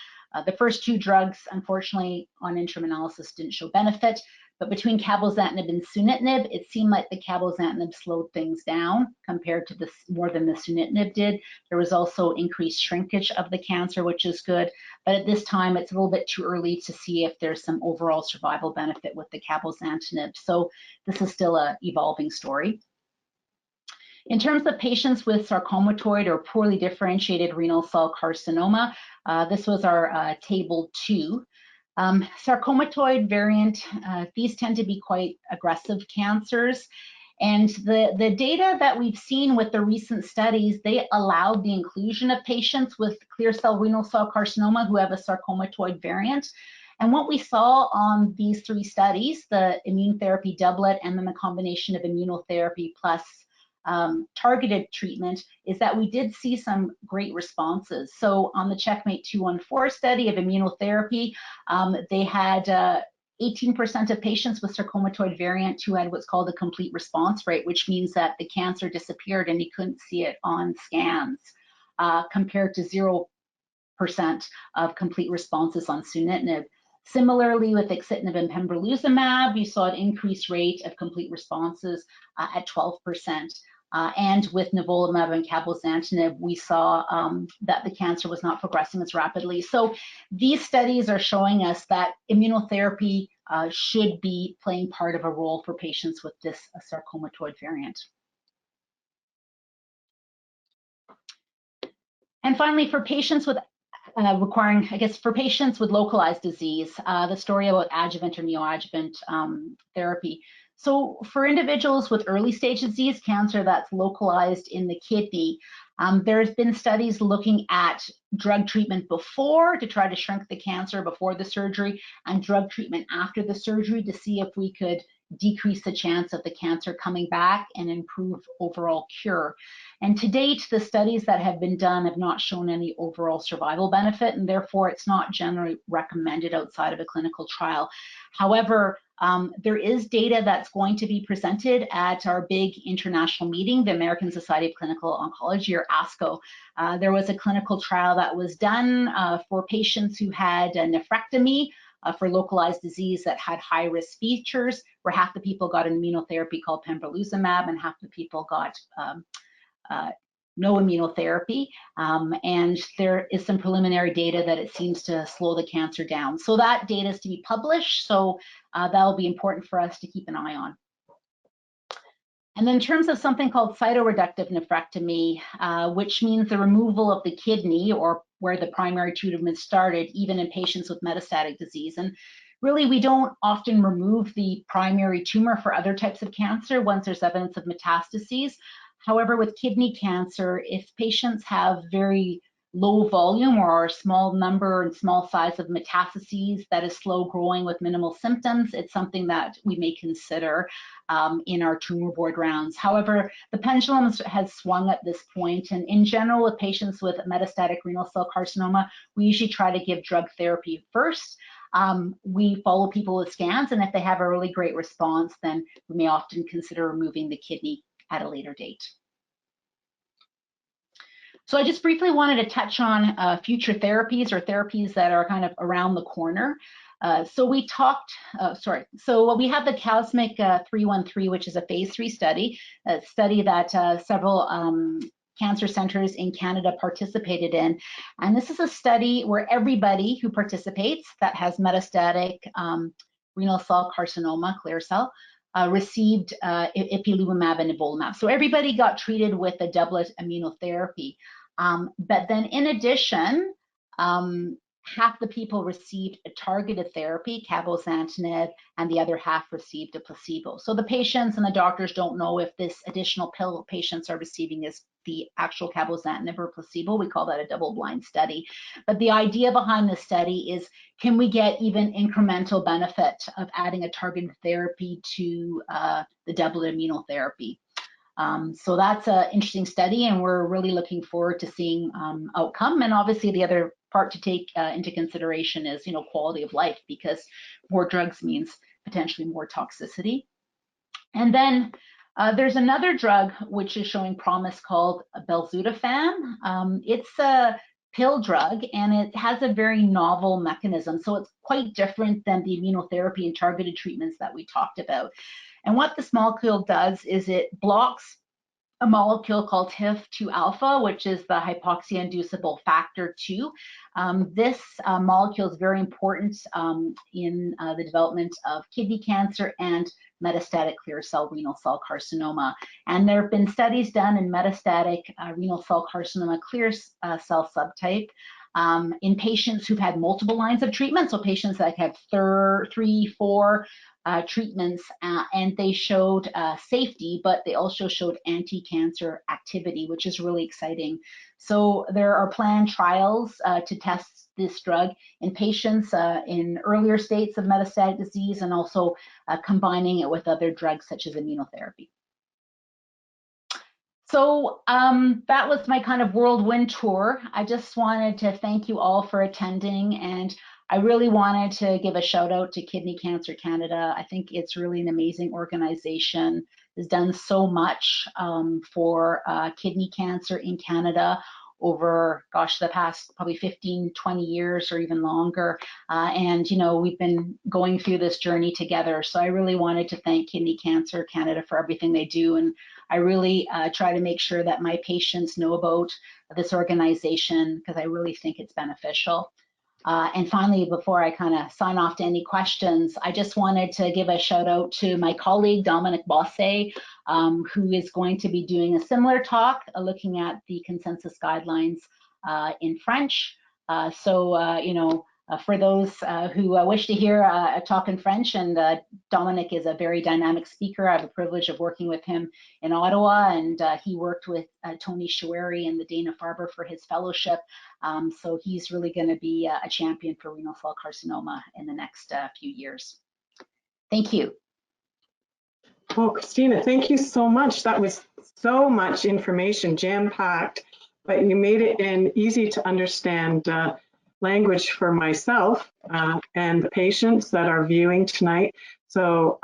The first 2 drugs, unfortunately, on interim analysis didn't show benefit, but between cabozantinib and sunitinib, it seemed like the cabozantinib slowed things down compared to more than the sunitinib did. There was also increased shrinkage of the cancer, which is good, but at this time, it's a little bit too early to see if there's some overall survival benefit with the cabozantinib. So this is still an evolving story. In terms of patients with sarcomatoid or poorly differentiated renal cell carcinoma, this was our table 2. Sarcomatoid variant, these tend to be quite aggressive cancers. And the data that we've seen with the recent studies, they allowed the inclusion of patients with clear cell renal cell carcinoma who have a sarcomatoid variant. And what we saw on these 3 studies, the immune therapy doublet and then the combination of immunotherapy plus targeted treatment is that we did see some great responses. So on the Checkmate 214 study of immunotherapy, they had 18% of patients with sarcomatoid variant who had what's called a complete response rate, which means that the cancer disappeared and you couldn't see it on scans, compared to 0% of complete responses on sunitinib. Similarly, with axitinib and pembrolizumab, we saw an increased rate of complete responses at 12%. And with nivolumab and cabozantinib, we saw that the cancer was not progressing as rapidly. So these studies are showing us that immunotherapy should be playing part of a role for patients with this sarcomatoid variant. And finally, for patients with for patients with localized disease, the story about adjuvant or neoadjuvant therapy. So for individuals with early stage disease, cancer that's localized in the kidney, there's been studies looking at drug treatment before to try to shrink the cancer before the surgery, and drug treatment after the surgery to see if we could decrease the chance of the cancer coming back and improve overall cure. And to date, the studies that have been done have not shown any overall survival benefit, and therefore it's not generally recommended outside of a clinical trial. However, there is data that's going to be presented at our big international meeting, the American Society of Clinical Oncology, or ASCO. There was a clinical trial that was done for patients who had a nephrectomy for localized disease that had high-risk features, where half the people got an immunotherapy called pembrolizumab and half the people got no immunotherapy, and there is some preliminary data that it seems to slow the cancer down. So that data is to be published, so that'll be important for us to keep an eye on. And then in terms of something called cytoreductive nephrectomy, which means the removal of the kidney or where the primary treatment started, even in patients with metastatic disease. And really, we don't often remove the primary tumor for other types of cancer once there's evidence of metastases. However, with kidney cancer, if patients have very low volume or a small number and small size of metastases that is slow growing with minimal symptoms, it's something that we may consider in our tumor board rounds. However, the pendulum has swung at this point, and in general, with patients with metastatic renal cell carcinoma, we usually try to give drug therapy first. We follow people with scans, and if they have a really great response, then we may often consider removing the kidney at a later date. So I just briefly wanted to touch on future therapies or therapies that are kind of around the corner. So we talked, so we have the COSMIC 313, which is a phase 3 study, a study that several cancer centers in Canada participated in. And this is a study where everybody who participates that has metastatic renal cell carcinoma, clear cell, received ipilimumab and nivolumab. So everybody got treated with a doublet immunotherapy. But then in addition, half the people received a targeted therapy, cabozantinib, and the other half received a placebo. So the patients and the doctors don't know if this additional pill patients are receiving is the actual cabozantinib or placebo. We call that a double-blind study. But the idea behind this study is, can we get even incremental benefit of adding a targeted therapy to the doublet immunotherapy? So that's an interesting study, and we're really looking forward to seeing outcome. And obviously, the other part to take into consideration is, quality of life, because more drugs means potentially more toxicity. And then there's another drug which is showing promise called belzutifan. It's a pill drug, and it has a very novel mechanism. So it's quite different than the immunotherapy and targeted treatments that we talked about. And what this molecule does is it blocks a molecule called HIF-2 alpha, which is the hypoxia-inducible factor 2. This molecule is very important in the development of kidney cancer and metastatic clear cell renal cell carcinoma. And there have been studies done in metastatic renal cell carcinoma clear cell subtype in patients who've had multiple lines of treatment, so patients that have 3, 4 treatments, and they showed safety, but they also showed anti-cancer activity, which is really exciting. So there are planned trials to test this drug in patients in earlier states of metastatic disease, and also combining it with other drugs such as immunotherapy. That was my kind of whirlwind tour. I just wanted to thank you all for attending, and I really wanted to give a shout out to Kidney Cancer Canada. I think it's really an amazing organization. Has done so much for kidney cancer in Canada over, gosh, the past probably 15, 20 years or even longer. And, you know, we've been going through this journey together. So I really wanted to thank Kidney Cancer Canada for everything they do. And I really try to make sure that my patients know about this organization because I really think it's beneficial. And finally, before I kind of sign off to any questions, I just wanted to give a shout out to my colleague, Dominic Bosse, who is going to be doing a similar talk looking at the consensus guidelines in French. You know, for those who wish to hear a talk in French, and Dominic is a very dynamic speaker. I have the privilege of working with him in Ottawa, and he worked with Tony Choueiri and the Dana-Farber for his fellowship. So he's really going to be a champion for renal cell carcinoma in the next few years. Thank you. Oh, Christina, thank you so much. That was so much information, jam-packed, but you made it in easy to understand language for myself and the patients that are viewing tonight. So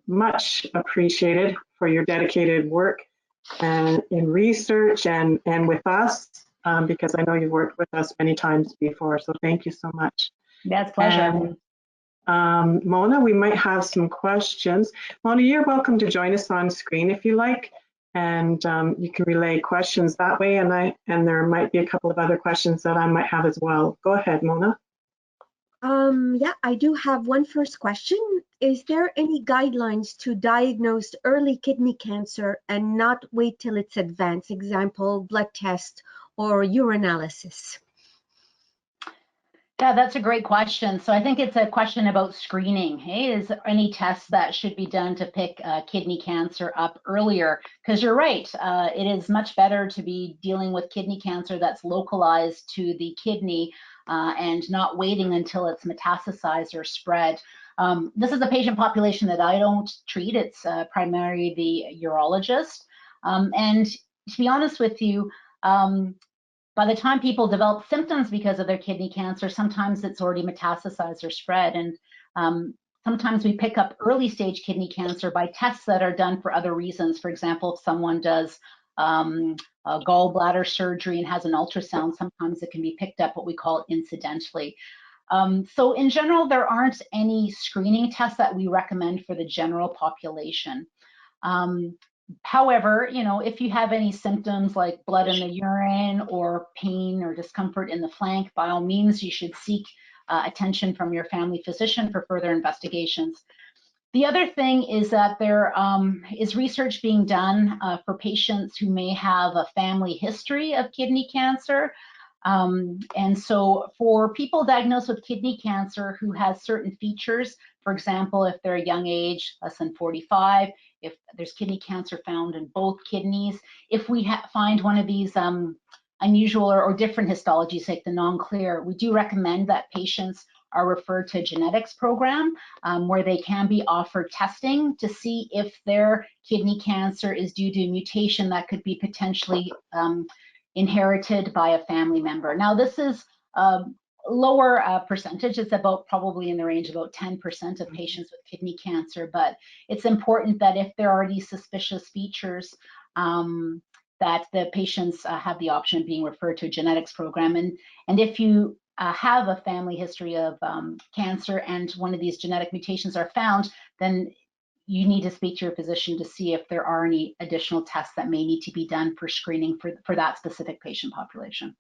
much appreciated for your dedicated work and in research and with us, because I know you've worked with us many times before. So thank you so much. That's a pleasure. And, Mona, we might have some questions. Mona, you're welcome to join us on screen if you like, and you can relay questions that way. And there might be a couple of other questions that I might have as well. Go ahead, Mona. Yeah, I do have one first question. Is there any guidelines to diagnose early kidney cancer and not wait till it's advanced? Example, blood test or urinalysis? Yeah, that's a great question. So I think it's a question about screening. Hey, is there any tests that should be done to pick kidney cancer up earlier? Because you're right, it is much better to be dealing with kidney cancer that's localized to the kidney and not waiting until it's metastasized or spread. This is a patient population that I don't treat. It's primarily the urologist. And to be honest with you, by the time people develop symptoms because of their kidney cancer, sometimes it's already metastasized or spread. And sometimes we pick up early stage kidney cancer by tests that are done for other reasons. For example, if someone does a gallbladder surgery and has an ultrasound, sometimes it can be picked up what we call incidentally. So in general, there aren't any screening tests that we recommend for the general population. However, you know, if you have any symptoms like blood in the urine or pain or discomfort in the flank, by all means, you should seek attention from your family physician for further investigations. The other thing is that there is research being done for patients who may have a family history of kidney cancer. And so for people diagnosed with kidney cancer who has certain features, for example, if they're a young age, less than 45, if there's kidney cancer found in both kidneys, if we find one of these unusual or different histologies like the non-clear, we do recommend that patients are referred to a genetics program where they can be offered testing to see if their kidney cancer is due to a mutation that could be potentially inherited by a family member. Now, this is lower percentage. It's about probably in the range of about 10% of patients with kidney cancer, but it's important that if there are these suspicious features, that the patients have the option of being referred to a genetics program. And if you have a family history of cancer and one of these genetic mutations are found, then you need to speak to your physician to see if there are any additional tests that may need to be done for screening for that specific patient population.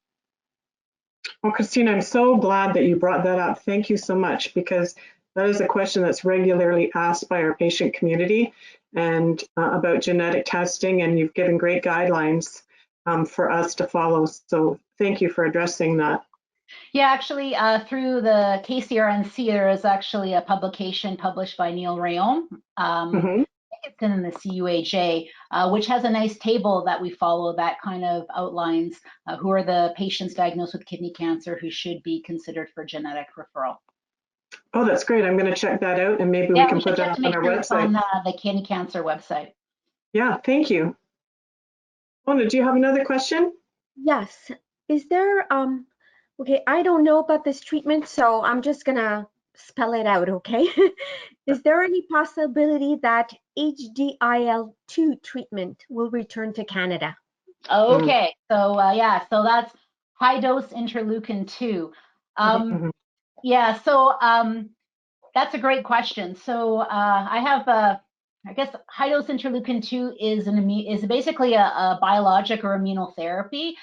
Well, Christina, I'm so glad that you brought that up. Thank you so much, because that is a question that's regularly asked by our patient community and about genetic testing, and you've given great guidelines for us to follow. So thank you for addressing that. Yeah, actually, through the KCRNC, there is actually a publication published by Neil Rayom. It's in the CUHA, which has a nice table that we follow that kind of outlines who are the patients diagnosed with kidney cancer who should be considered for genetic referral. Oh, that's great. I'm going to check that out, and maybe we can put that up on our website. On the kidney cancer website. Yeah, thank you. Mona, do you have another question? Yes. Is there, okay, I don't know about this treatment, so I'm just gonna spell it out, okay? Is there any possibility that HDIL2 treatment will return to Canada? Okay, so yeah, so that's high dose interleukin 2. Mhm. Yeah, so that's a great question. So I have I guess high dose interleukin 2 is basically a biologic or immunotherapy.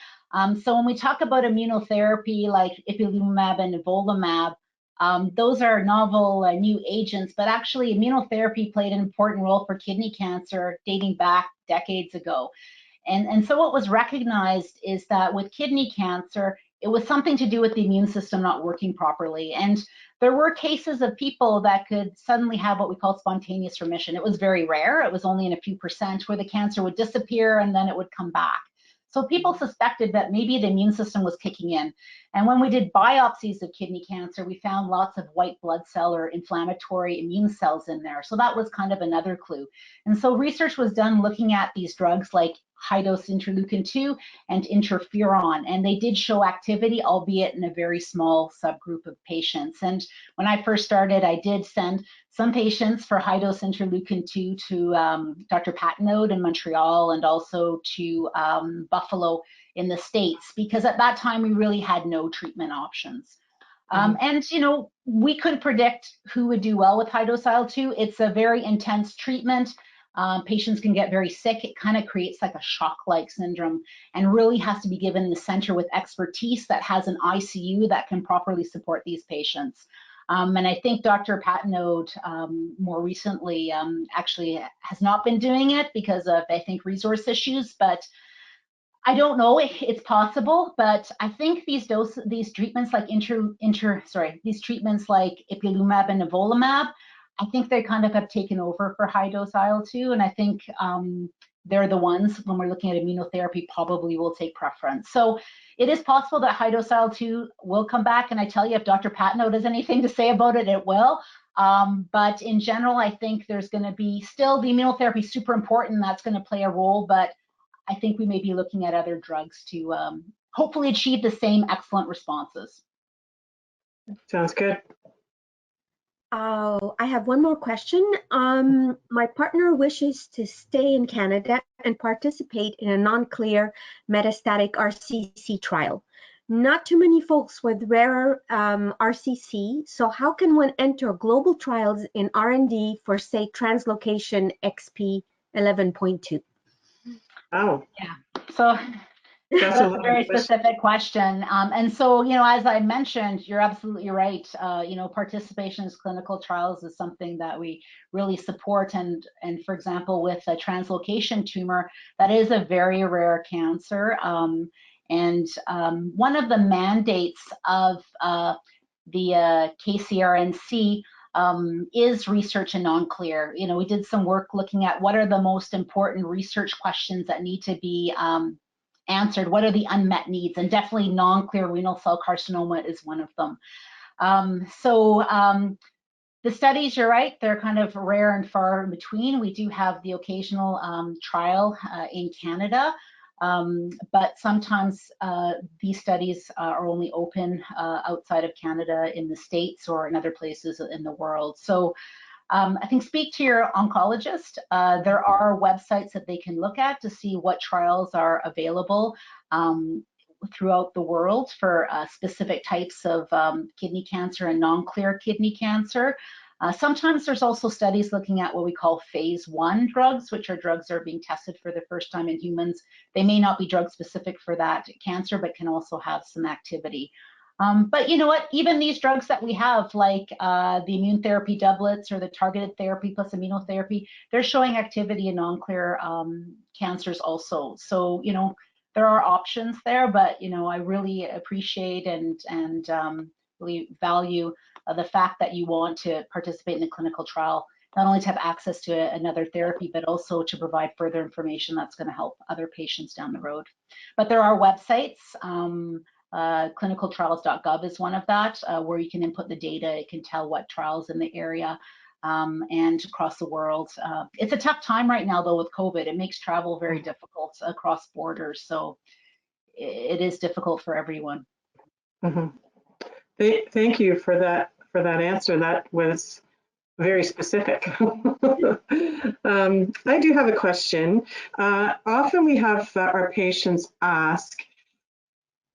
So when we talk about immunotherapy like ipilimumab and nivolumab, those are novel new agents, but actually immunotherapy played an important role for kidney cancer dating back decades ago. And so what was recognized is that with kidney cancer, it was something to do with the immune system not working properly. And there were cases of people that could suddenly have what we call spontaneous remission. It was very rare. It was only in a few percent where the cancer would disappear and then it would come back. So people suspected that maybe the immune system was kicking in. And when we did biopsies of kidney cancer, we found lots of white blood cell or inflammatory immune cells in there. So that was kind of another clue. And so research was done looking at these drugs like high dose interleukin 2 and interferon, and they did show activity, albeit in a very small subgroup of patients. And when I first started, I did send some patients for high dose interleukin 2 to Dr. Patenaude in Montreal and also to Buffalo in the States, because at that time we really had no treatment options. And you know, we could predict who would do well with high dose IL-2. It's a very intense treatment. Patients can get very sick. It kind of creates like a shock-like syndrome and really has to be given in the center with expertise that has an ICU that can properly support these patients. And I think Dr. Patenaude more recently actually has not been doing it because of, I think, resource issues, but I don't know. It's possible, but I think these treatments like these treatments like ipilimumab and nivolumab, I think they kind of have taken over for high dose IL-2, and I think they're the ones when we're looking at immunotherapy probably will take preference. So it is possible that high dose IL-2 will come back, and I tell you, if Dr. Patenaude has anything to say about it, it will. But in general, I think there's going to be still the immunotherapy super important. That's going to play a role, but I think we may be looking at other drugs to hopefully achieve the same excellent responses. Sounds good. Oh, I have one more question. My partner wishes to stay in Canada and participate in a non-clear metastatic RCC trial. Not too many folks with rare RCC, so how can one enter global trials in R&D for, say, translocation XP 11.2? Oh, Yeah, so that's that's a a very question. specific question. And so, you know, as I mentioned, you're absolutely right. You know, participation in clinical trials is something that we really support. And for example, with a translocation tumor, that is a very rare cancer. One of the mandates of the KCRNC is research and non-clear. You know, we did some work looking at what are the most important research questions that need to be answered, what are the unmet needs, and definitely non-clear renal cell carcinoma is one of them. The studies, you're right, they're kind of rare and far in between. We do have the occasional trial in Canada, but sometimes these studies are only open outside of Canada in the States or in other places in the world. So I think speak to your oncologist. There are websites that they can look at to see what trials are available throughout the world for specific types of kidney cancer and non-clear kidney cancer. Sometimes there's also studies looking at what we call phase 1 drugs, which are drugs that are being tested for the first time in humans. They may not be drug specific for that cancer, but can also have some activity. But you know what, even these drugs that we have, like the immune therapy doublets or the targeted therapy plus immunotherapy, they're showing activity in non-clear cancers also. So, you know, there are options there, but, you know, I really appreciate and really value the fact that you want to participate in the clinical trial, not only to have access to another therapy, but also to provide further information that's going to help other patients down the road. But there are websites. Clinicaltrials.gov is one of that, where you can input the data. It can tell what trials in the area and across the world. It's a tough time right now, though, with COVID. It makes travel very difficult across borders. So it is difficult for everyone. Mhm. Thank you for that answer. That was very specific. I do have a question. Often we have our patients ask,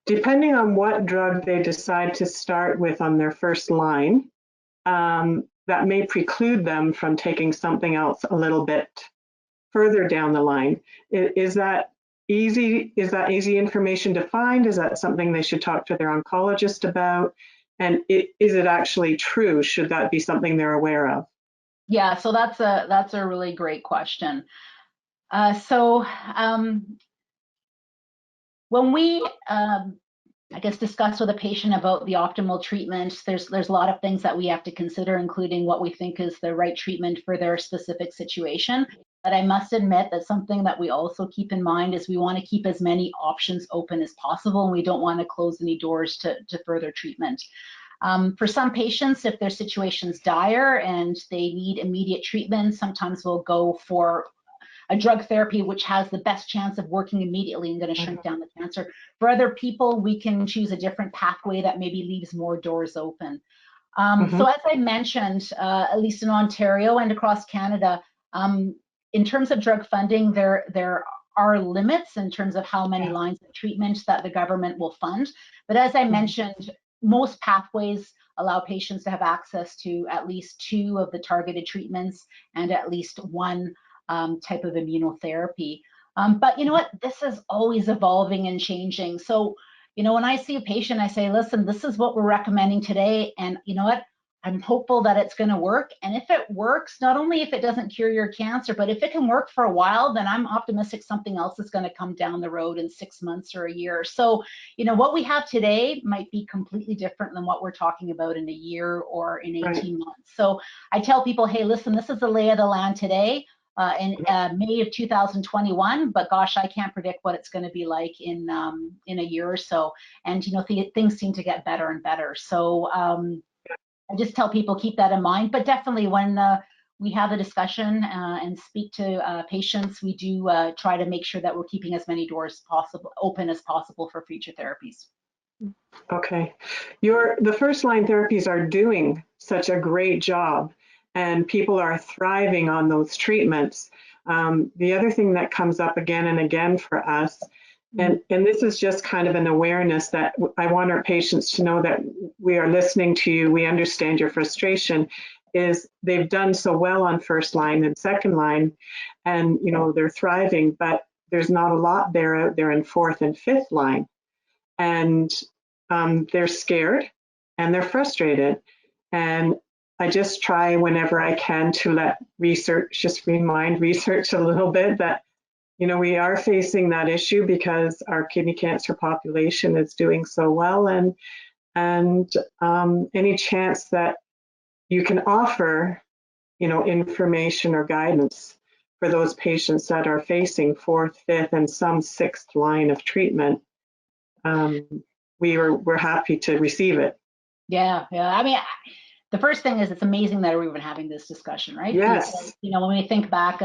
depending on what drug they decide to start with on their first line, that may preclude them from taking something else a little bit further down the line. Is that easy? Is that easy information to find? Is that something they should talk to their oncologist about? And is it actually true? Should that be something they're aware of? Yeah, so that's a really great question. When we I guess discuss with a patient about the optimal treatment, there's a lot of things that we have to consider, including what we think is the right treatment for their specific situation. But I must admit that something that we also keep in mind is we want to keep as many options open as possible, and we don't want to close any doors to further treatment. For some patients, if their situation's dire and they need immediate treatment, sometimes we'll go for a drug therapy which has the best chance of working immediately and going to shrink down the cancer. For other people, we can choose a different pathway that maybe leaves more doors open. So as I mentioned, at least in Ontario and across Canada, in terms of drug funding, there are limits in terms of how many lines of treatment that the government will fund. But as I mentioned, most pathways allow patients to have access to at least 2 of the targeted treatments and at least 1 type of immunotherapy. But you know what? This is always evolving and changing. So, you know, when I see a patient, I say, listen, this is what we're recommending today. And you know what? I'm hopeful that it's going to work. And if it works, not only if it doesn't cure your cancer, but if it can work for a while, then I'm optimistic something else is going to come down the road in 6 months or a year. So, you know, what we have today might be completely different than what we're talking about in a year or in 18 months. So I tell people, hey, listen, this is the lay of the land today. In May of 2021, but gosh, I can't predict what it's going to be like in a year or so. And you know, things seem to get better and better. So I just tell people keep that in mind. But definitely, when we have a discussion and speak to patients, we do try to make sure that we're keeping as many doors open as possible for future therapies. Okay, the first line therapies are doing such a great job, and people are thriving on those treatments. The other thing that comes up again and again for us, and this is just kind of an awareness that I want our patients to know that we are listening to you, we understand your frustration, is they've done so well on first line and second line, and you know, they're thriving, but there's not a lot there out there in fourth and fifth line. And they're scared and they're frustrated. And I just try whenever I can to let remind research a little bit that, you know, we are facing that issue because our kidney cancer population is doing so well, and any chance that you can offer, you know, information or guidance for those patients that are facing fourth, fifth, and some sixth line of treatment, we're happy to receive it. Yeah. I mean, the first thing is it's amazing that we're even having this discussion, right? Yes. Because, you know, when we think back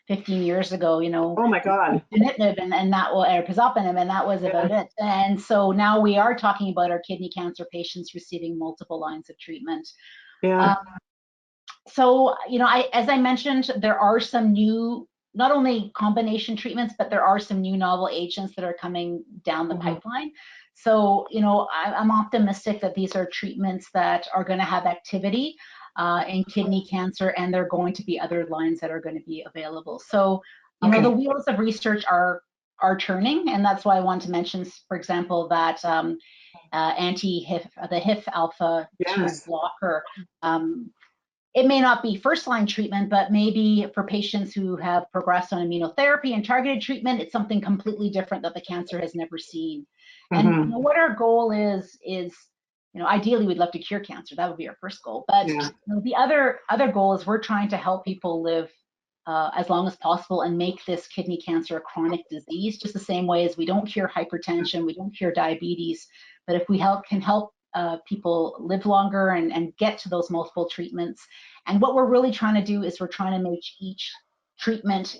15 years ago, you know, oh my God, sunitinib and that was, or pazopanib, and that was about it. And so now we are talking about our kidney cancer patients receiving multiple lines of treatment. Yeah. So, you know, as I mentioned, there are some new, not only combination treatments, but there are some new novel agents that are coming down the pipeline. So, you know, I'm optimistic that these are treatments that are going to have activity in kidney cancer, and there are going to be other lines that are going to be available. So, you know, the wheels of research are turning, and that's why I want to mention, for example, that anti-HIF, the HIF alpha 2 blocker. It may not be first-line treatment, but maybe for patients who have progressed on immunotherapy and targeted treatment, it's something completely different that the cancer has never seen. And you know, what our goal is, you know, ideally we'd love to cure cancer. That would be our first goal. But you know, the other goal is we're trying to help people live as long as possible and make this kidney cancer a chronic disease, just the same way as we don't cure hypertension, we don't cure diabetes. But if we can help people live longer and get to those multiple treatments And what we're really trying to do is we're trying to make each treatment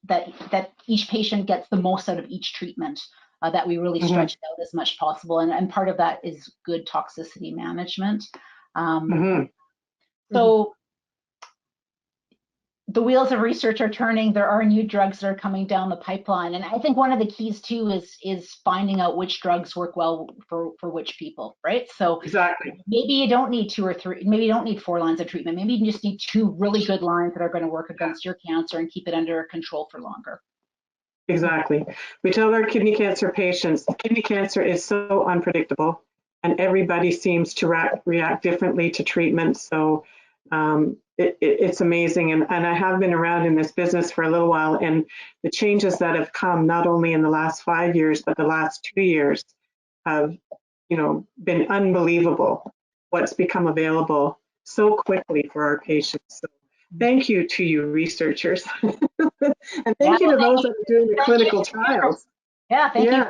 that each patient gets the most out of each treatment, that we really stretch it out as much possible. And part of that is good toxicity management. So the wheels of research are turning. There are new drugs that are coming down the pipeline. And I think one of the keys too is finding out which drugs work well for which people, right? So exactly. Maybe you don't need 2 or 3, maybe you don't need 4 lines of treatment. Maybe you just need 2 really good lines that are going to work against your cancer and keep it under control for longer. Exactly. We tell our kidney cancer patients, kidney cancer is so unpredictable and everybody seems to react differently to treatment. So it's amazing. And I have been around in this business for a little while, and the changes that have come not only in the last 5 years, but the last 2 years have, been unbelievable. What's become available so quickly for our patients. So thank you to you researchers. And thank you to those that are doing the clinical trials. Yeah, thank you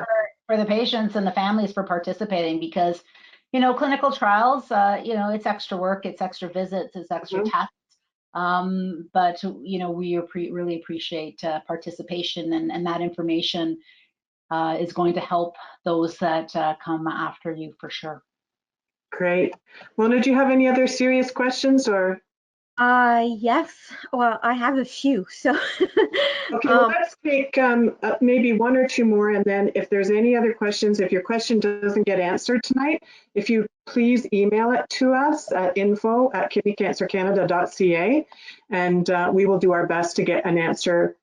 for the patients and the families for participating, because clinical trials, it's extra work, it's extra visits, it's extra tests. But we really appreciate participation, and that information is going to help those that come after you for sure. Great. Well, did you have any other serious questions or? Yes. Well, I have a few. So. Okay, well, let's take maybe 1 or 2 more, and then if there's any other questions, if your question doesn't get answered tonight, if you please email it to us at info@kidneycancercanada.ca, and we will do our best to get an answer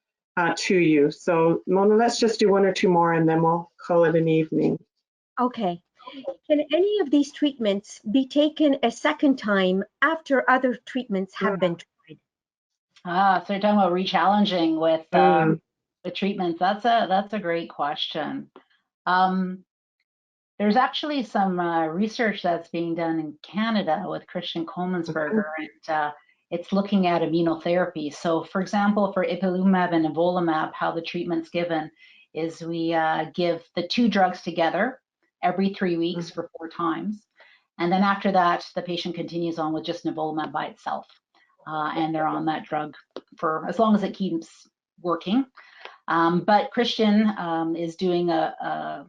to you. So, Mona, let's just do 1 or 2 more, and then we'll call it an evening. Okay. Can any of these treatments be taken a second time after other treatments have been tried? So you're talking about re-challenging with treatments. That's a great question. There's actually some research that's being done in Canada with Christian Kohlmannsberger, and it's looking at immunotherapy. So, for example, for ipilimumab and nivolumab, how the treatment's given is we give the 2 drugs together every 3 weeks for 4 times. And then after that, the patient continues on with just nivolumab by itself. And they're on that drug for as long as it keeps working. But Christian is doing a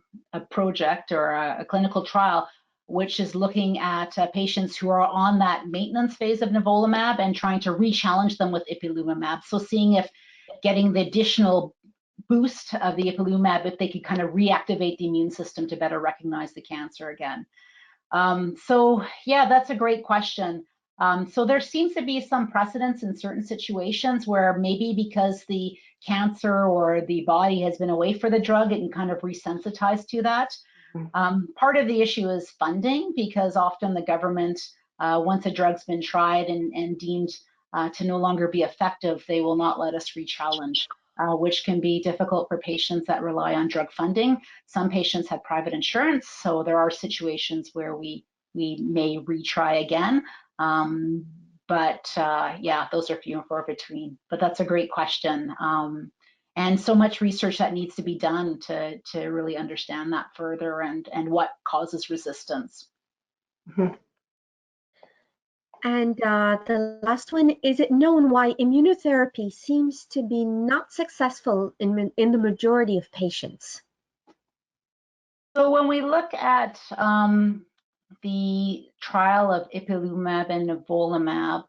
project or a clinical trial, which is looking at patients who are on that maintenance phase of nivolumab and trying to re-challenge them with ipilimumab. So seeing if getting the additional boost of the ipilimumab, if they could kind of reactivate the immune system to better recognize the cancer again. So yeah, that's a great question. So there seems to be some precedence in certain situations where maybe because the cancer or the body has been away for the drug, it can kind of resensitize to that. Part of the issue is funding, because often the government, once a drug's been tried and deemed to no longer be effective, they will not let us re-challenge, which can be difficult for patients that rely on drug funding. Some patients have private insurance, so there are situations where we may retry again. But yeah, those are few and far between. But that's a great question. And so much research that needs to be done to really understand that further and what causes resistance. And the last one, is it known why immunotherapy seems to be not successful in the majority of patients? So when we look at the trial of ipilimumab and nivolumab,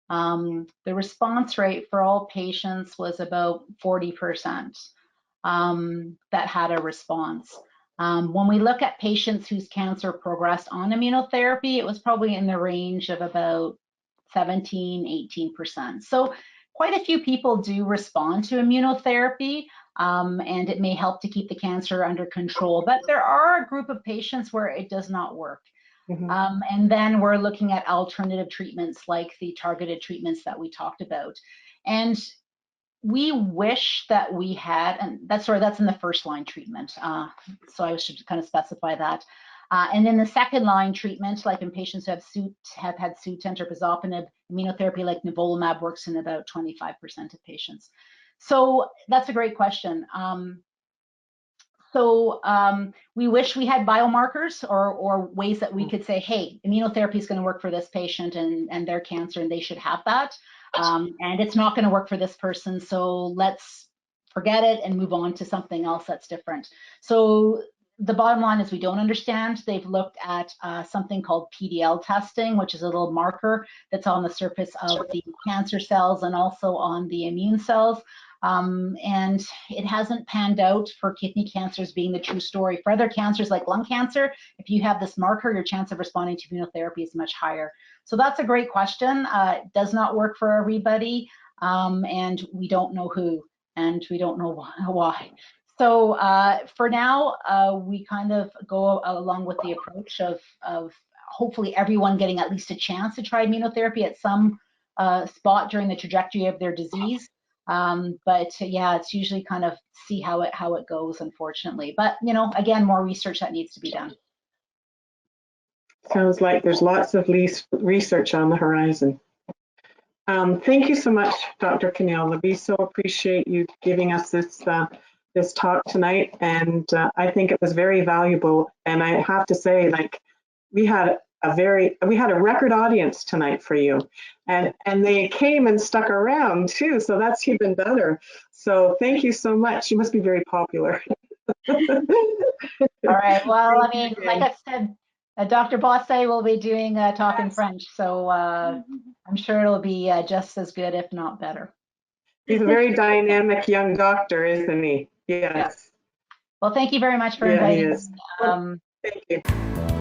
the response rate for all patients was about 40% that had a response. When we look at patients whose cancer progressed on immunotherapy, it was probably in the range of about 17–18%. So quite a few people do respond to immunotherapy, and it may help to keep the cancer under control. But there are a group of patients where it does not work. And then we're looking at alternative treatments like the targeted treatments that we talked about. And we wish that we had, and that's in the first line treatment. So I should kind of specify that. And in the second line treatment, like in patients who have had Sutent or pazopanib, immunotherapy like nivolumab works in about 25% of patients. So that's a great question. So we wish we had biomarkers or ways that we could say, hey, immunotherapy is going to work for this patient and their cancer, and they should have that. And it's not going to work for this person, so let's forget it and move on to something else that's different. So the bottom line is we don't understand. They've looked at something called PDL testing, which is a little marker that's on the surface of the cancer cells and also on the immune cells. And it hasn't panned out for kidney cancers being the true story. For other cancers like lung cancer, if you have this marker, your chance of responding to immunotherapy is much higher. So that's a great question. It does not work for everybody, and we don't know who, and we don't know why. So for now, we kind of go along with the approach of hopefully everyone getting at least a chance to try immunotherapy at some spot during the trajectory of their disease. But yeah, it's usually kind of see how it goes, unfortunately. But you know, again, more research that needs to be done. Sounds like there's lots of research on the horizon. Thank you so much, Dr. Canela. We so appreciate you giving us this this talk tonight, and I think it was very valuable. And I have to say, like, we had a record audience tonight for you, and they came and stuck around too, so that's even better. So thank you so much. You must be very popular. All right. Well, I mean, like I said, Dr. Bosse will be doing talk in French, so I'm sure it'll be just as good, if not better. He's a very dynamic young doctor, isn't he? Yes. Well, thank you very much for inviting me. Thank you.